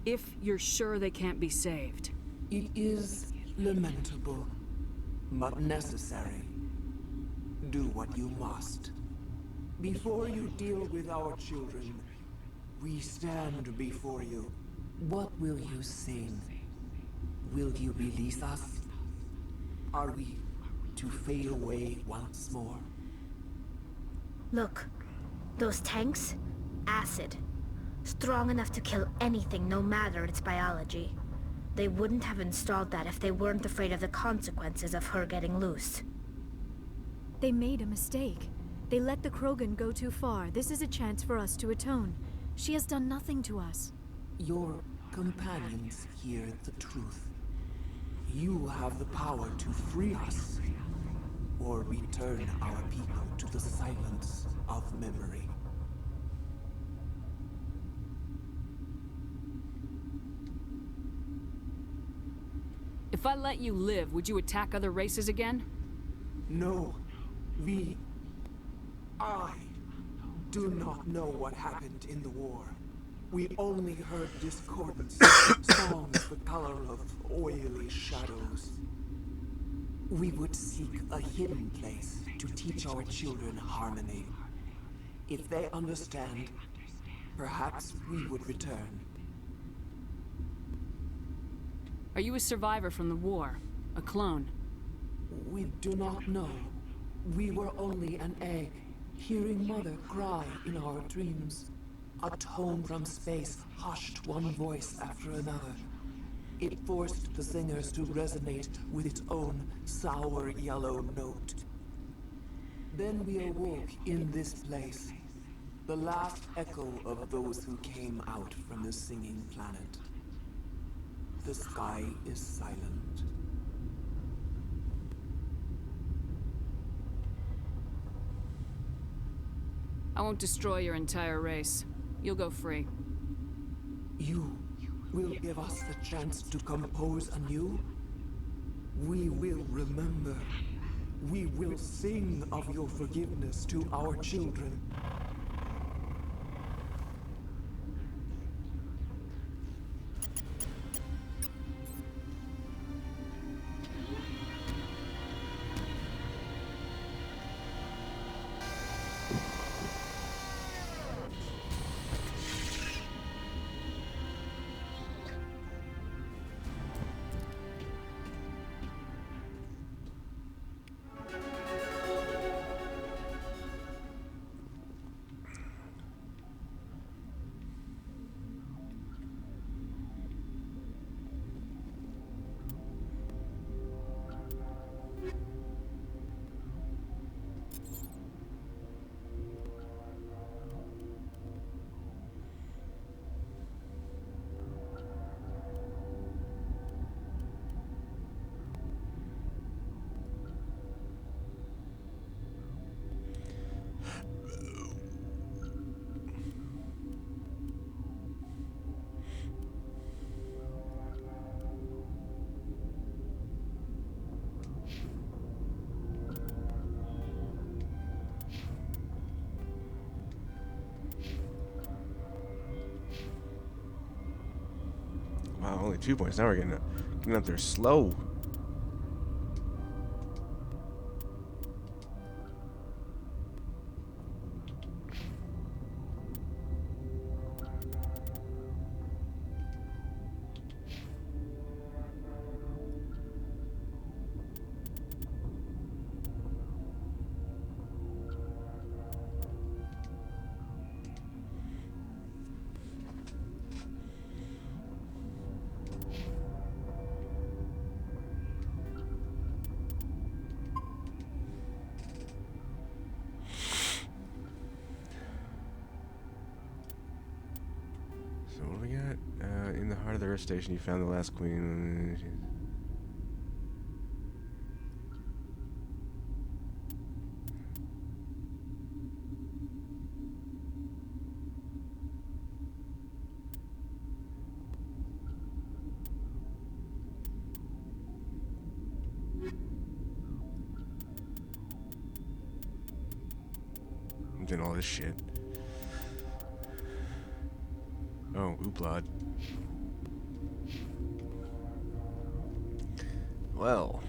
If you're sure they can't be saved. It is lamentable, but necessary. Do what you must. Before you deal with our children, we stand before you. What will you sing? Will you release us? Are we to fade away once more? Look, those tanks? Acid. Strong enough to kill anything, no matter its biology. They wouldn't have installed that if they weren't afraid of the consequences of her getting loose. They made a mistake. They let the Krogan go too far. This is a chance for us to atone. She has done nothing to us. Your companions hear the truth. You have the power to free us, or return our people to the silence of memory. If I let you live, would you attack other races again? No. I do not know what happened in the war. We only heard discordance, songs the color of oily shadows. We would seek a hidden place to teach our children harmony. If they understand, perhaps we would return. Are you a survivor from the war? A clone? We do not know. We were only an egg, hearing Mother cry in our dreams. A tone from space hushed one voice after another. It forced the singers to resonate with its own sour yellow note. Then we awoke in this place, the last echo of those who came out from the singing planet. The sky is silent. I won't destroy your entire race. You'll go free. You will give us the chance to compose anew? We will remember. We will sing of your forgiveness to our children. Wow, only 2 points. Now we're getting up there slow. So what do we got? In the heart of the Earth Station, you found the last queen. I'm doing all this shit. Oh, Uplod. Well.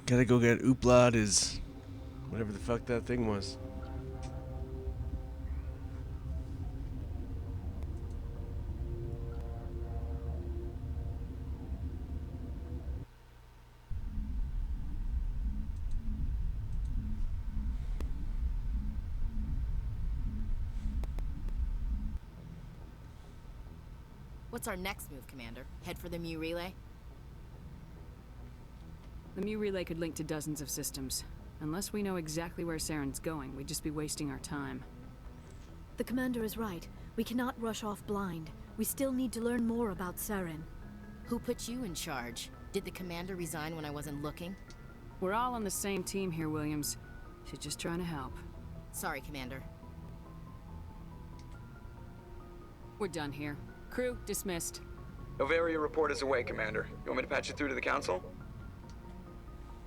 Gotta go get Uplod is whatever the fuck that thing was. What's our next move, Commander? Head for the Mu relay? The Mu relay could link to dozens of systems. Unless we know exactly where Saren's going, we'd just be wasting our time. The commander is right. We cannot rush off blind. We still need to learn more about Saren. Who put you in charge? Did the commander resign when I wasn't looking? We're all on the same team here, Williams. She's just trying to help. Sorry, Commander. We're done here. Crew, dismissed. Novaria report is away, Commander. You want me to patch it through to the Council?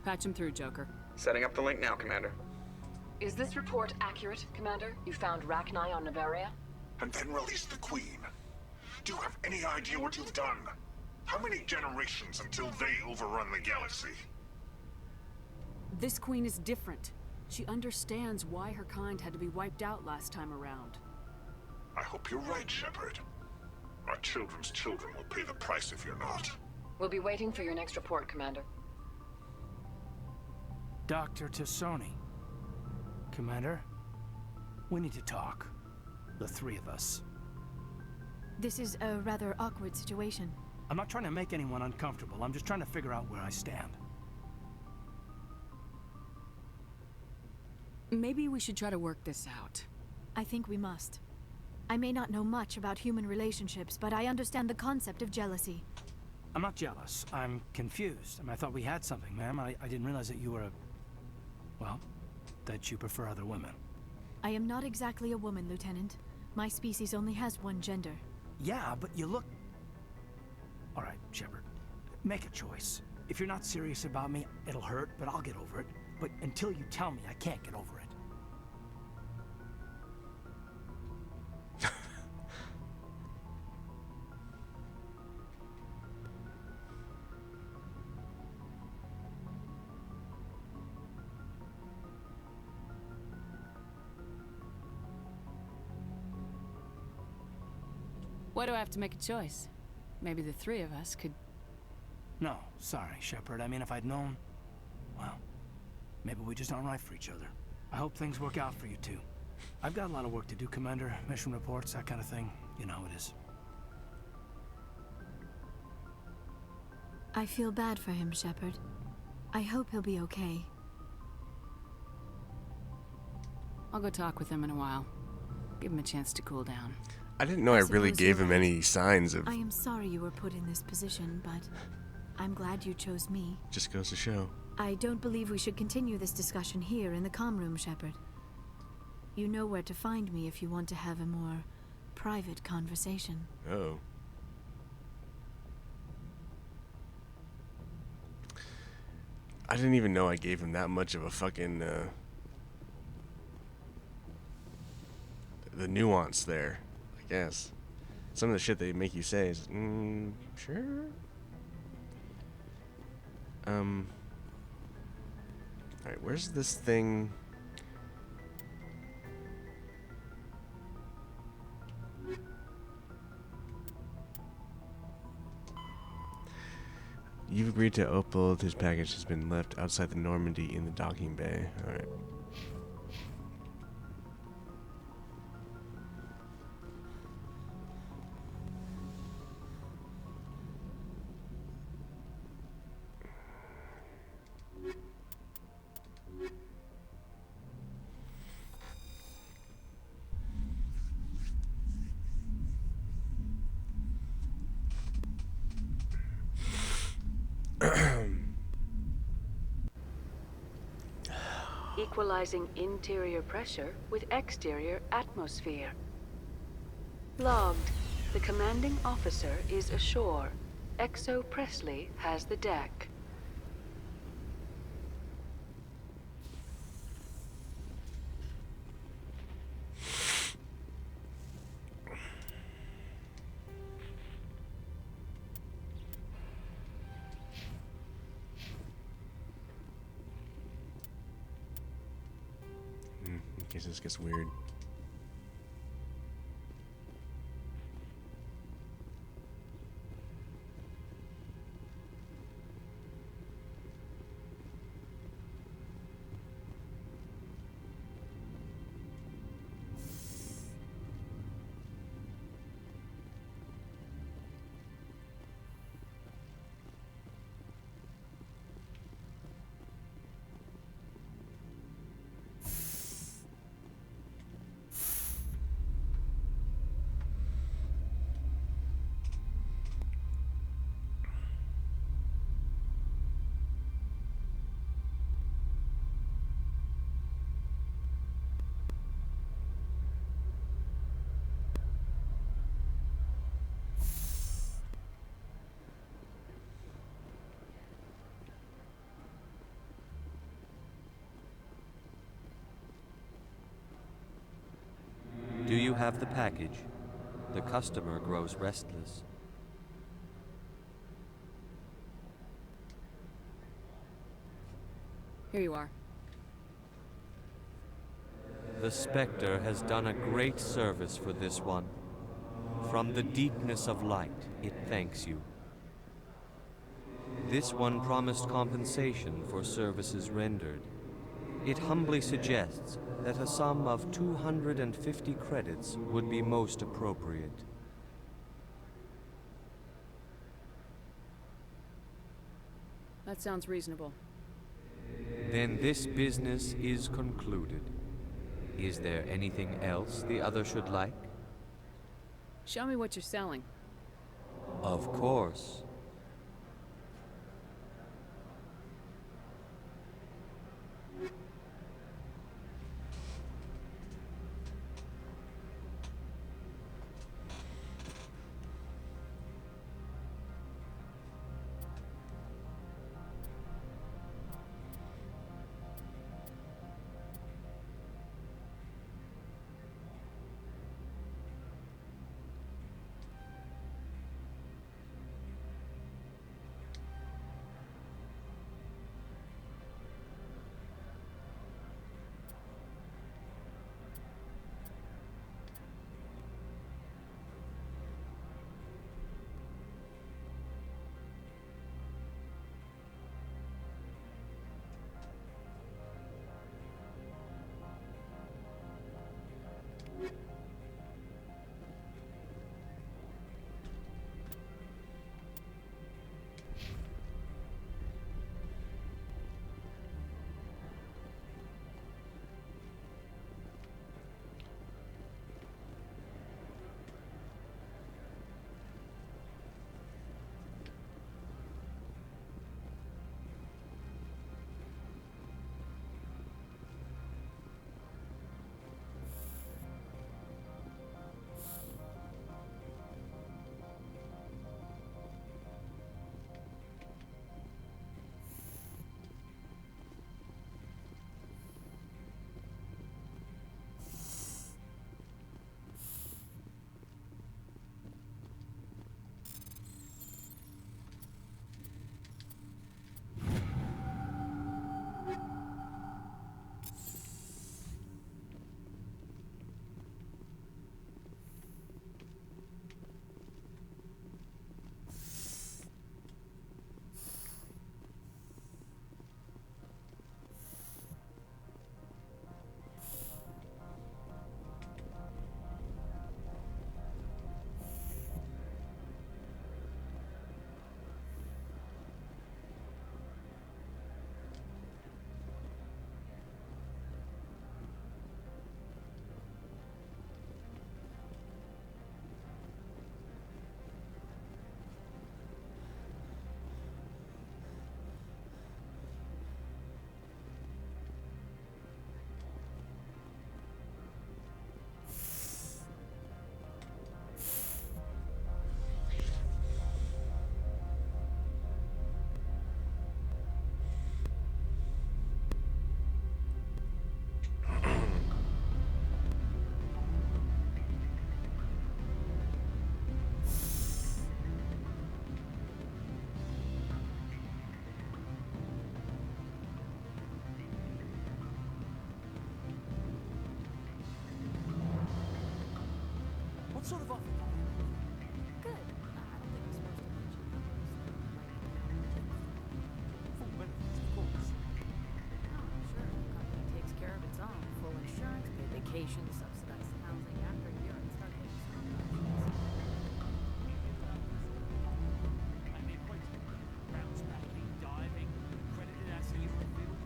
Patch him through, Joker. Setting up the link now, Commander. Is this report accurate, Commander? You found Rachni on Novaria? And then release the Queen. Do you have any idea what you've done? How many generations until they overrun the galaxy? This queen is different. She understands why her kind had to be wiped out last time around. I hope you're right, Shepard. Our children's children will pay the price if you're not. We'll be waiting for your next report, Commander. Dr. Tassoni. Commander, we need to talk. The three of us. This is a rather awkward situation. I'm not trying to make anyone uncomfortable. I'm just trying to figure out where I stand. Maybe we should try to work this out. I think we must. I may not know much about human relationships, but I understand the concept of jealousy. I'm not jealous. I'm confused. I thought we had something, ma'am. I didn't realize that you were a... Well, that you prefer other women. I am not exactly a woman, Lieutenant. My species only has one gender. Yeah, but you look... All right, Shepard. Make a choice. If you're not serious about me, it'll hurt, but I'll get over it. But until you tell me, I can't get over it. Why do I have to make a choice? Maybe the three of us could... No, sorry, Shepard. I mean, if I'd known... Well, maybe we just aren't right for each other. I hope things work out for you two. I've got a lot of work to do, Commander. Mission reports, that kind of thing. You know how it is. I feel bad for him, Shepard. I hope he'll be okay. I'll go talk with him in a while. Give him a chance to cool down. I didn't know I really gave him any signs of... I am sorry you were put in this position, but I'm glad you chose me. Just goes to show. I don't believe we should continue this discussion here in the comm room, Shepard. You know where to find me if you want to have a more private conversation. Oh. I didn't even know I gave him that much of a fucking, the nuance there, I guess. Some of the shit they make you say is, sure? Alright, where's this thing? You've agreed to upload. His package has been left outside the Normandy in the docking bay. Alright. Equalizing interior pressure with exterior atmosphere. Logged. The commanding officer is ashore. Exo Presley has the deck. In case this gets weird. Do you have the package? The customer grows restless. Here you are. The Spectre has done a great service for this one. From the deepness of light, it thanks you. This one promised compensation for services rendered. It humbly suggests that a sum of 250 credits would be most appropriate. That sounds reasonable. Then this business is concluded. Is there anything else the other should like? Show me what you're selling. Of course. What sort of offer? Good. I don't think we're supposed to mention numbers. Full benefits, of course. Oh, sure. The company takes care of its own. Full insurance, paid vacations, subsidized housing after a year and start getting stock options. And the equator, bounce back, diving, accredited asset in the field.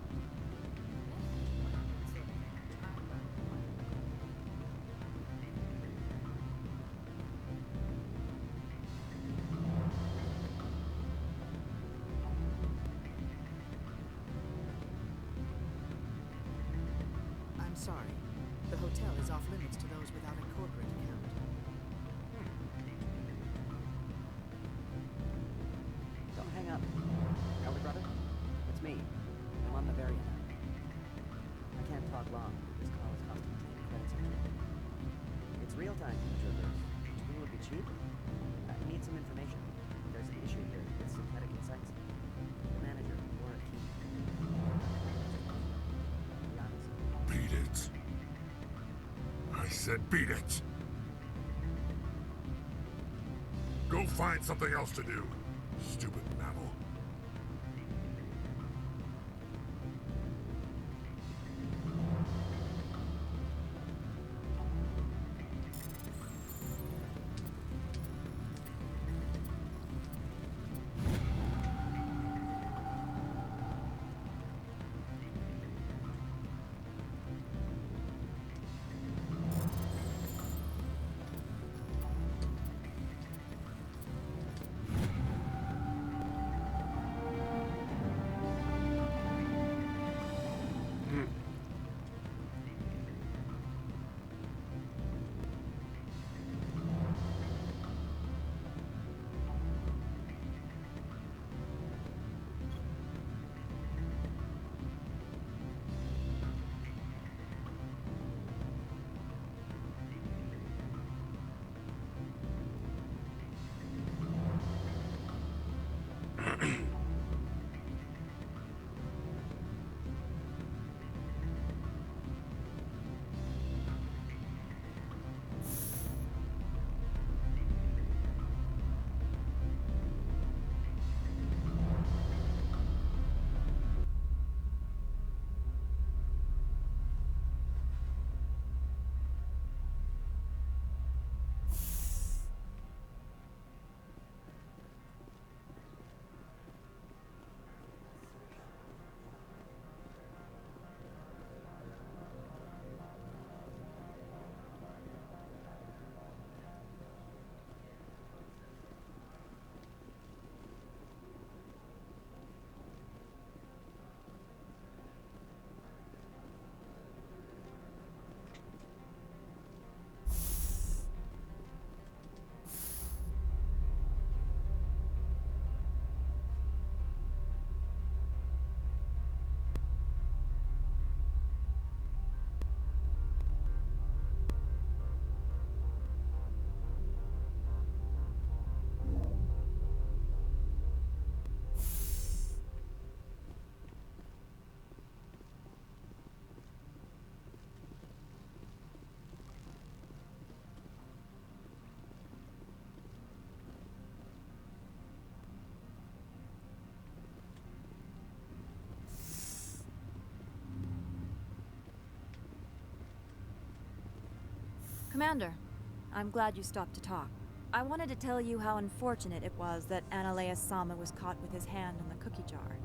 I'm sorry. The hotel is off limits to those without a corporate account. Don't hang up. Elder brother? It's me. I'm on the very end. I can't talk long. This call is costing 10 credits a minute. It's real time, Traverse. Do you think it would be cheap? I need some information. There's an issue here with synthetic insects. The manager, Laura Key. Be honest. Beat it. I said beat it. Go find something else to do. Stupid mammal. Commander, I'm glad you stopped to talk. I wanted to tell you how unfortunate it was that Analeus Sama was caught with his hand on the cookie jar.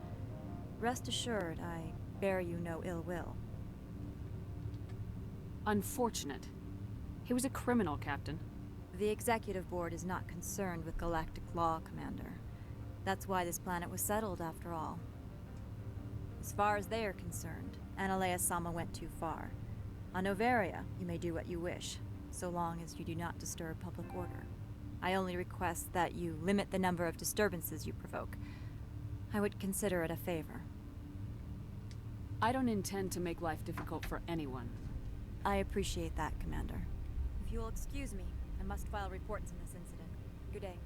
Rest assured, I bear you no ill will. Unfortunate. He was a criminal, Captain. The Executive Board is not concerned with galactic law, Commander. That's why this planet was settled, after all. As far as they are concerned, Analeus Sama went too far. On Noveria, you may do what you wish, so long as you do not disturb public order. I only request that you limit the number of disturbances you provoke. I would consider it a favor. I don't intend to make life difficult for anyone. I appreciate that, Commander. If you will excuse me, I must file reports on this incident. Good day.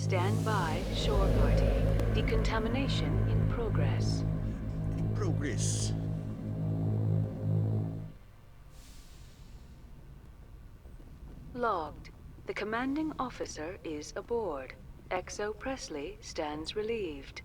Stand by, shore party. Decontamination in progress. Progress. Logged. The commanding officer is aboard. XO Presley stands relieved.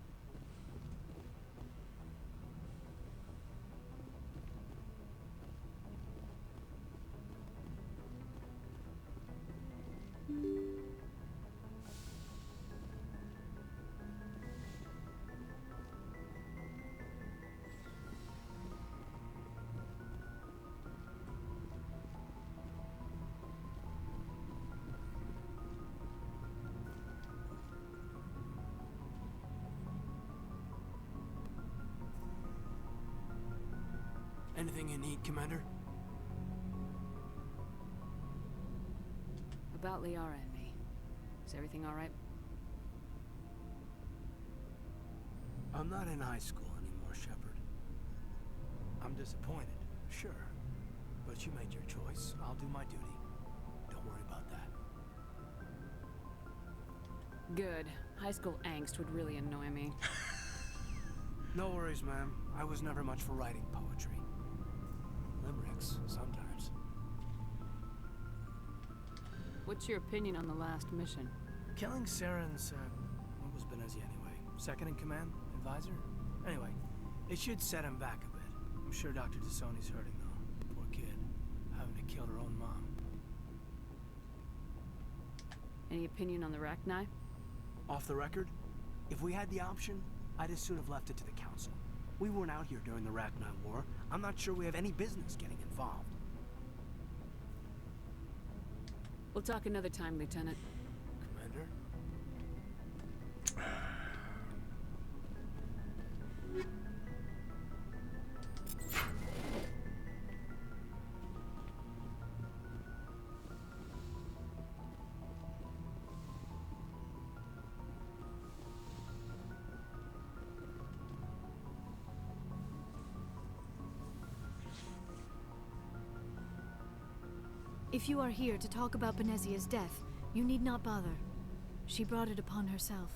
Anything you need, Commander? About Liara and me. Is everything all right? I'm not in high school anymore, Shepard. I'm disappointed, sure. But you made your choice. I'll do my duty. Don't worry about that. Good. High school angst would really annoy me. No worries, ma'am. I was never much for writing poetry. Limericks, sometimes. What's your opinion on the last mission? Killing Saren's, what was Benezia anyway? Second in command? Advisor? Anyway, it should set him back a bit. I'm sure Dr. Tassoni's hurting, though. Poor kid. Having to kill her own mom. Any opinion on the Rachni? Off the record, if we had the option, I'd as soon have left it to the Council. We weren't out here during the Rachni War. I'm not sure we have any business getting involved. We'll talk another time, Lieutenant. Commander? If you are here to talk about Benezia's death, you need not bother. She brought it upon herself.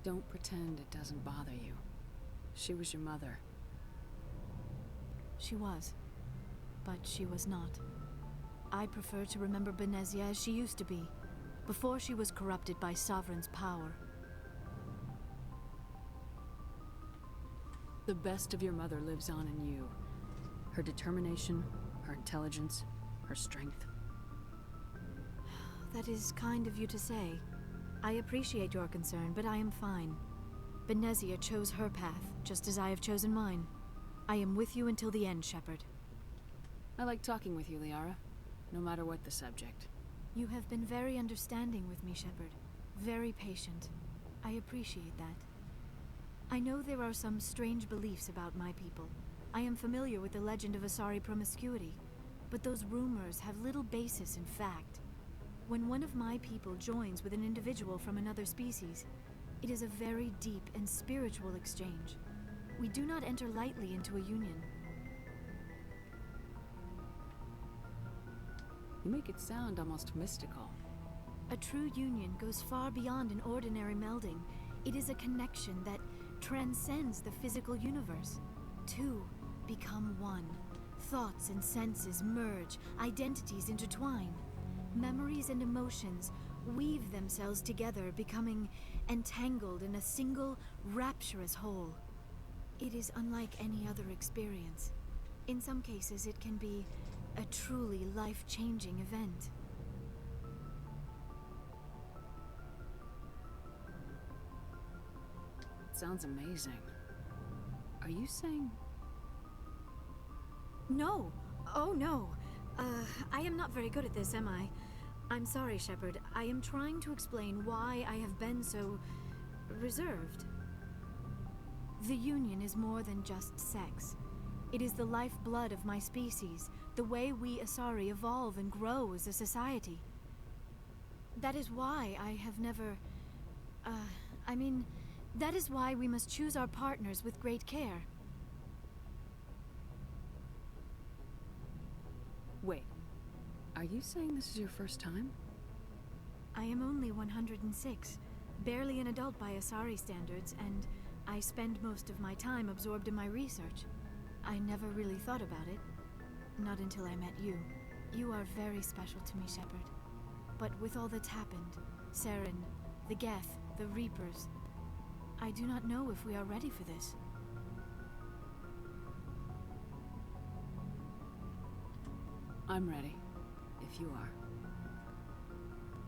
Don't pretend it doesn't bother you. She was your mother. She was. But she was not. I prefer to remember Benezia as she used to be, before she was corrupted by Sovereign's power. The best of your mother lives on in you. Her determination, her intelligence, her strength. That is kind of you to say. I appreciate your concern, but I am fine. Benezia chose her path, just as I have chosen mine. I am with you until the end, Shepard. I like talking with you, Liara, no matter what the subject. You have been very understanding with me, Shepard. Very patient. I appreciate that. I know there are some strange beliefs about my people. I am familiar with the legend of Asari promiscuity, but those rumors have little basis in fact. When one of my people joins with an individual from another species, it is a very deep and spiritual exchange. We do not enter lightly into a union. You make it sound almost mystical. A true union goes far beyond an ordinary melding. It is a connection that transcends the physical universe. Two become one. Thoughts and senses merge, identities intertwine. Memories and emotions weave themselves together, becoming entangled in a single, rapturous whole. It is unlike any other experience. In some cases, it can be a truly life-changing event. Sounds amazing. Are you saying... No! Oh no! I am not very good at this, am I? I'm sorry, Shepard. I am trying to explain why I have been so... reserved. The Union is more than just sex. It is the lifeblood of my species, the way we Asari evolve and grow as a society. That is why I have never... that is why we must choose our partners with great care. Wait, are you saying this is your first time? I am only 106, barely an adult by Asari standards, and I spend most of my time absorbed in my research. I never really thought about it. Not until I met you. You are very special to me, Shepard. But with all that's happened, Saren, the Geth, the Reapers, I do not know if we are ready for this. I'm ready, if you are.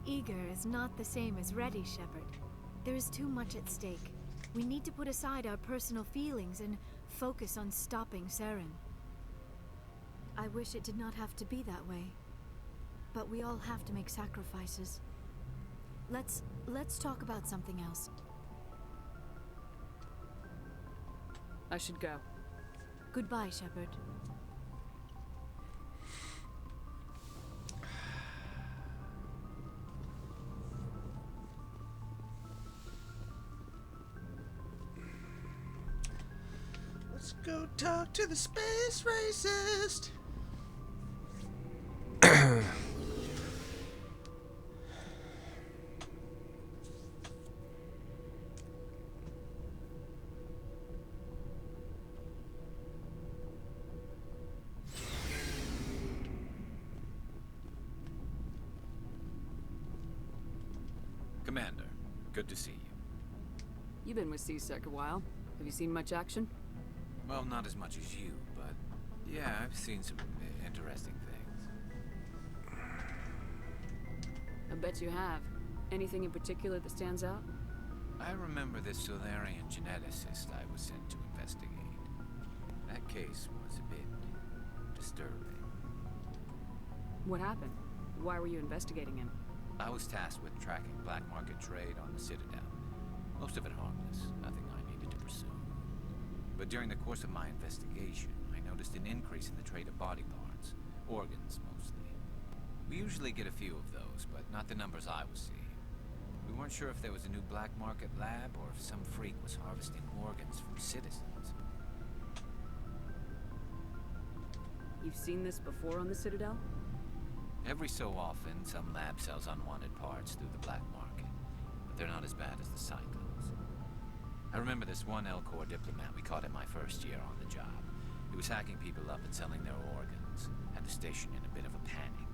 Eager is not the same as ready, Shepard. There is too much at stake. We need to put aside our personal feelings and focus on stopping Saren. I wish it did not have to be that way. But we all have to make sacrifices. Let's talk about something else. I should go. Goodbye, Shepard. Let's go talk to the space racist. Commander, good to see you. You've been with C-Sec a while. Have you seen much action? Well, not as much as you, but yeah, I've seen some interesting things. I bet you have. Anything in particular that stands out? I remember this Solarian geneticist I was sent to investigate. That case was a bit disturbing. What happened? Why were you investigating him? I was tasked with tracking black market trade on the Citadel. Most of it harmless, nothing I needed to pursue. But during the course of my investigation, I noticed an increase in the trade of body parts, organs mostly. We usually get a few of those, but not the numbers I was seeing. We weren't sure if there was a new black market lab or if some freak was harvesting organs from citizens. You've seen this before on the Citadel? Every so often, some lab sells unwanted parts through the black market, but they're not as bad as the Cyclones. I remember this one Elcor diplomat we caught in my first year on the job. He was hacking people up and selling their organs. Had the station in a bit of a panic.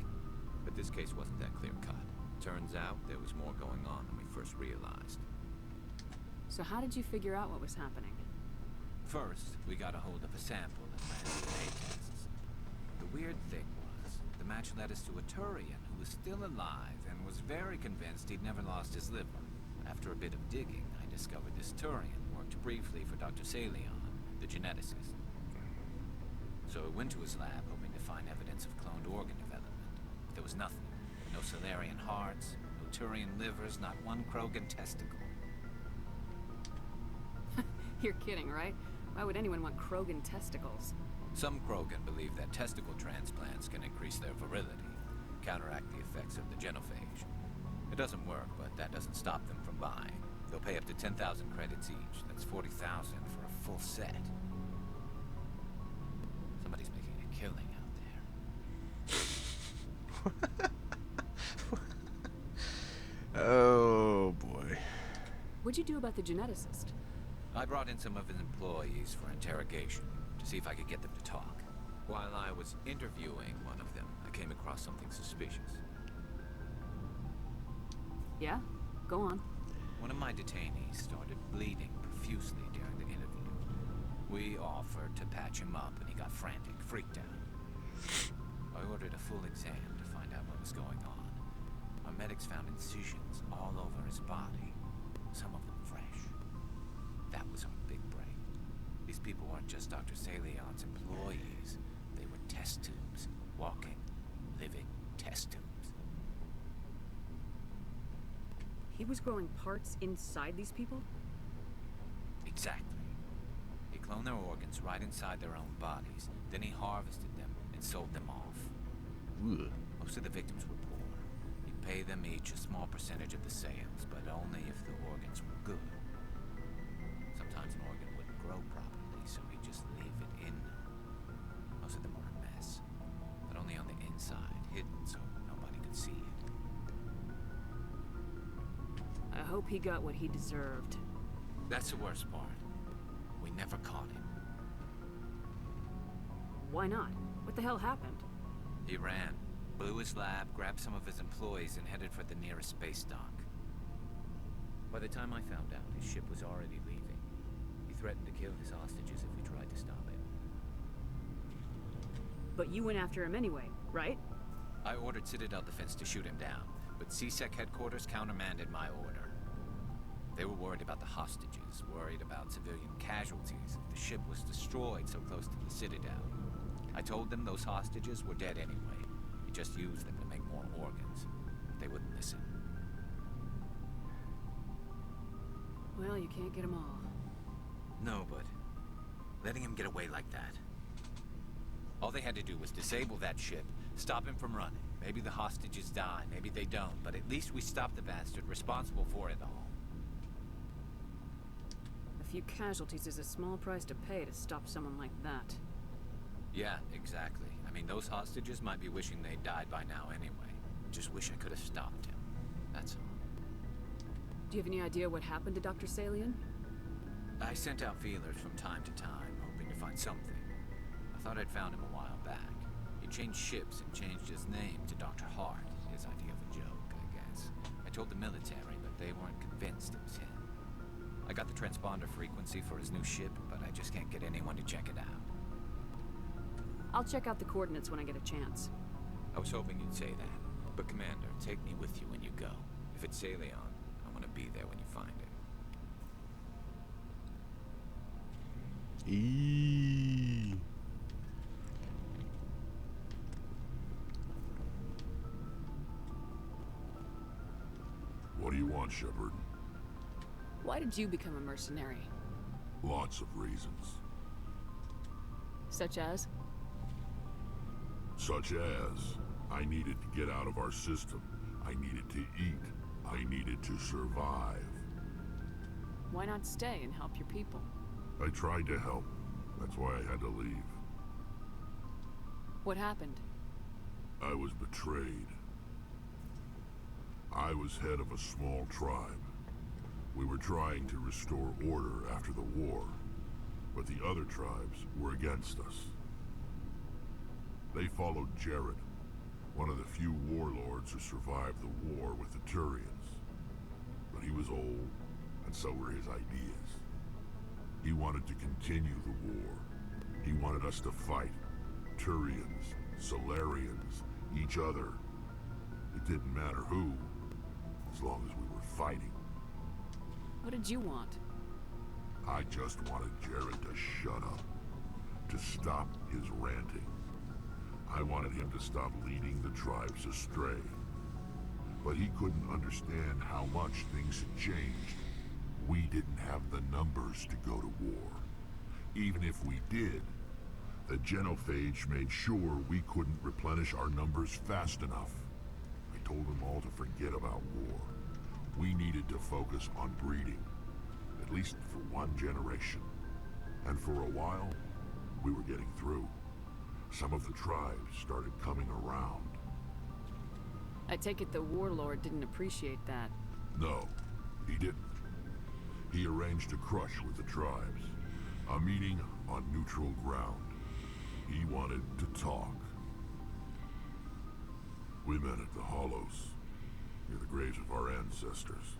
But this case wasn't that clear-cut. Turns out there was more going on than we first realized. So how did you figure out what was happening? First, we got a hold of a sample that ran DNA tests. The weird thing was, the match led us to a Turian who was still alive and was very convinced he'd never lost his liver. After a bit of digging, I discovered this Turian worked briefly for Dr. Salion, the geneticist. So I went to his lab hoping to find evidence of cloned organ development. But there was nothing. No Solarian hearts, no Turian livers, not one Krogan testicle. You're kidding, right? Why would anyone want Krogan testicles? Some Krogan believe that testicle transplants can increase their virility, counteract the effects of the genophage. It doesn't work, but that doesn't stop them from buying. They'll pay up to 10,000 credits each. That's 40,000 for a full set. Somebody's making a killing out there. Oh, boy. What'd you do about the geneticist? I brought in some of his employees for interrogation, to see if I could get them to talk. While I was interviewing one of them, I came across something suspicious. Yeah? Go on. One of my detainees started bleeding profusely during the interview. We offered to patch him up, and he got frantic, freaked out. I ordered a full exam to find out what was going on. Our medics found incisions all over his body, some of them fresh. That was our big break. These people weren't just Dr. Salion's employees. They were test tubes, walking, living test tubes. He was growing parts inside these people? Exactly. He cloned their organs right inside their own bodies. Then he harvested them and sold them off. Ugh. Most of the victims were poor. He'd pay them each a small percentage of the sales, but only if the organs were good. Sometimes an organ wouldn't grow properly, so he'd just leave it in them. Most of them were a mess, but only on the inside, hidden so nobody could see it. hope he got what he deserved. That's the worst part. We never caught him. Why not? What the hell happened? He ran, blew his lab, grabbed some of his employees, and headed for the nearest space dock. By the time I found out, his ship was already leaving. He threatened to kill his hostages if we tried to stop him. But you went after him anyway, right? I ordered Citadel Defense to shoot him down, but CSEC headquarters countermanded my order. They were worried about the hostages, worried about civilian casualties if the ship was destroyed so close to the Citadel. I told them those hostages were dead anyway. We just used them to make more organs. But they wouldn't listen. Well, you can't get them all. No, but letting him get away like that. All they had to do was disable that ship, stop him from running. Maybe the hostages die, maybe they don't, but at least we stopped the bastard responsible for it all. A few casualties is a small price to pay to stop someone like that. Yeah, exactly. I mean, those hostages might be wishing they'd died by now anyway. Just wish I could have stopped him. That's all. Do you have any idea what happened to Dr. Salian? I sent out feelers from time to time, hoping to find something. I thought I'd found him a while back. He changed ships and changed his name to Dr. Hart, his idea of a joke, I guess. I told the military, but they weren't convinced it was him. I got the transponder frequency for his new ship, but I just can't get anyone to check it out. I'll check out the coordinates when I get a chance. I was hoping you'd say that. But Commander, take me with you when you go. If it's Salion, I want to be there when you find it. What do you want, Shepard? Why did you become a mercenary? Lots of reasons. Such as? Such as, I needed to get out of our system. I needed to eat. I needed to survive. Why not stay and help your people? I tried to help. That's why I had to leave. What happened? I was betrayed. I was head of a small tribe. We were trying to restore order after the war, but the other tribes were against us. They followed Jared, one of the few warlords who survived the war with the Turians. But he was old, and so were his ideas. He wanted to continue the war. He wanted us to fight. Turians, Solarians, each other. It didn't matter who, as long as we were fighting. What did you want? I just wanted Jared to shut up, to stop his ranting. I wanted him to stop leading the tribes astray. But he couldn't understand how much things had changed. We didn't have the numbers to go to war. Even if we did, the genophage made sure we couldn't replenish our numbers fast enough. I told them all to forget about war. We needed to focus on breeding, at least for one generation. And for a while, we were getting through. Some of the tribes started coming around. I take it the warlord didn't appreciate that. No, he didn't. He arranged a crush with the tribes. A meeting on neutral ground. He wanted to talk. We met at the Hollows, near the graves of our ancestors.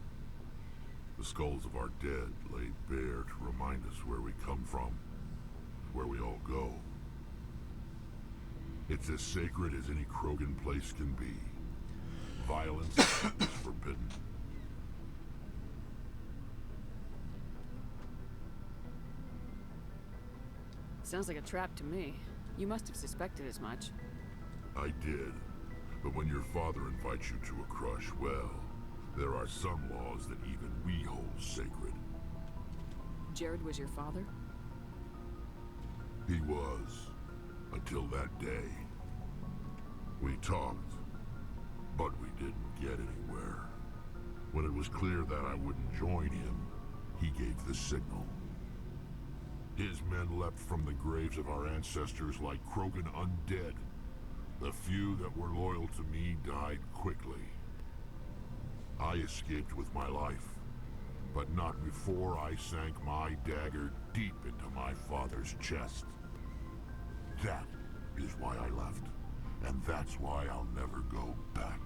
The skulls of our dead laid bare to remind us where we come from, where we all go. It's as sacred as any Krogan place can be. Violence is forbidden. Sounds like a trap to me. You must have suspected as much. I did. But when your father invites you to a crush, well, there are some laws that even we hold sacred. Jared was your father? He was. Until that day. We talked, but we didn't get anywhere. When it was clear that I wouldn't join him, he gave the signal. His men leapt from the graves of our ancestors like Krogan undead. The few that were loyal to me died quickly. I escaped with my life, but not before I sank my dagger deep into my father's chest. That is why I left, and that's why I'll never go back.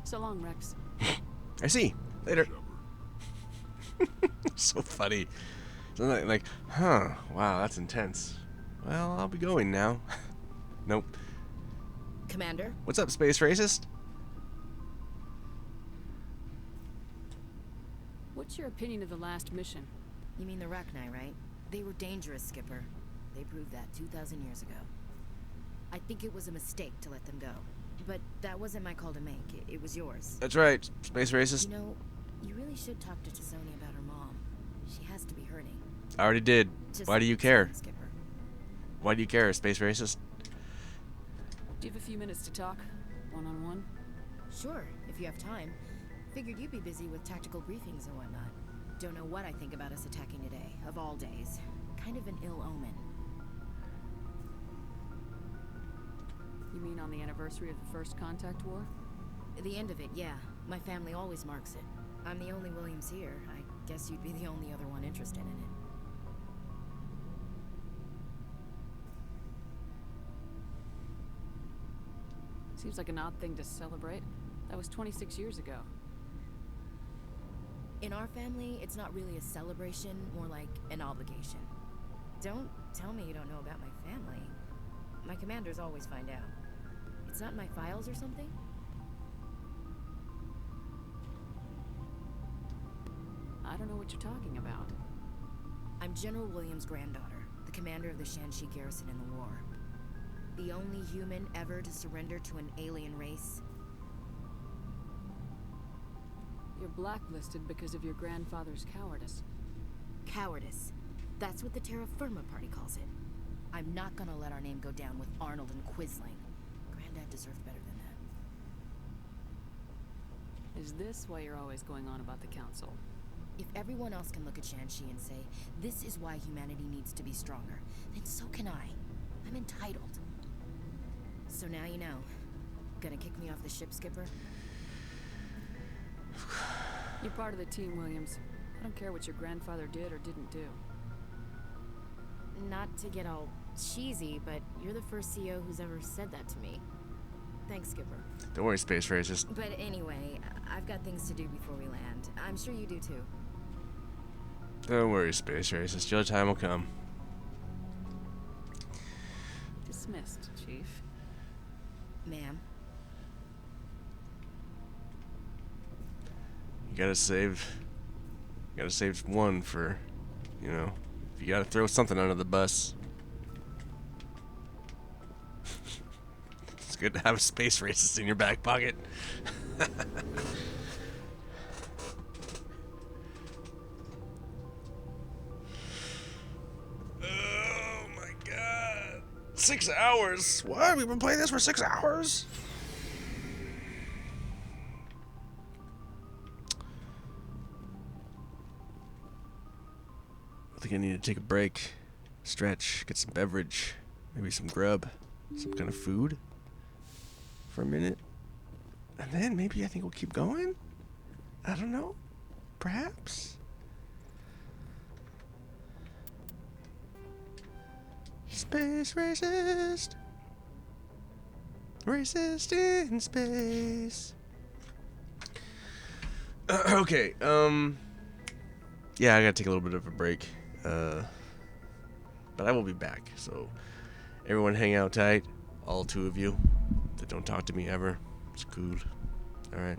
So long, Rex. I see. Later. So funny. Something like, huh, wow, that's intense. Well, I'll be going now. Nope. Commander? What's up, space racist? What's your opinion of the last mission? You mean the Rachni, right? They were dangerous, Skipper. They proved that 2,000 years ago. I think it was a mistake to let them go. But that wasn't my call to make. It was yours. That's right, space racist. You know, you really should talk to T'Soni about her mom. She has to be hurting. I already did. Just Why do you care? Skipper. Why do you care, space racist? Do you have a few minutes to talk? One-on-one? Sure, if you have time. Figured you'd be busy with tactical briefings and whatnot. Don't know what I think about us attacking today, of all days. Kind of an ill omen. You mean on the anniversary of the First Contact War? The end of it, yeah. My family always marks it. I'm the only Williams here. I guess you'd be the only other one interested in it. Seems like an odd thing to celebrate. That was 26 years ago. In our family, it's not really a celebration, more like an obligation. Don't tell me you don't know about my family. My commanders always find out. It's not in my files or something? I don't know what you're talking about. I'm General Williams' granddaughter, the commander of the Shanxi garrison in the war. The only human ever to surrender to an alien race. You're blacklisted because of your grandfather's cowardice. Cowardice. That's what the Terra Firma Party calls it. I'm not gonna let our name go down with Arnold and Quisling. Granddad deserved better than that. Is this why you're always going on about the Council? If everyone else can look at Shanxi and say, this is why humanity needs to be stronger, then so can I. I'm entitled. So now you know. Gonna kick me off the ship, Skipper? You're part of the team, Williams. I don't care what your grandfather did or didn't do. Not to get all cheesy, but you're the first CO who's ever said that to me. Thanks, Skipper. Don't worry, space racist. But anyway, I've got things to do before we land. I'm sure you do too. Don't worry, space racist. Your time will come. Dismissed, Chief. Ma'am. You gotta save one for, you know, if you gotta throw something under the bus. It's good to have a space racist in your back pocket. Oh my god. 6 hours? What? We've been playing this for 6 hours? I think I need to take a break, stretch, get some beverage, maybe some grub, some kind of food for a minute. And then maybe I think we'll keep going? I don't know. Perhaps? Space racist. Racist in space. Okay, yeah, I gotta take a little bit of a break. But I will be back, so everyone hang out tight. All 2 of you that don't talk to me ever. It's cool. Alright.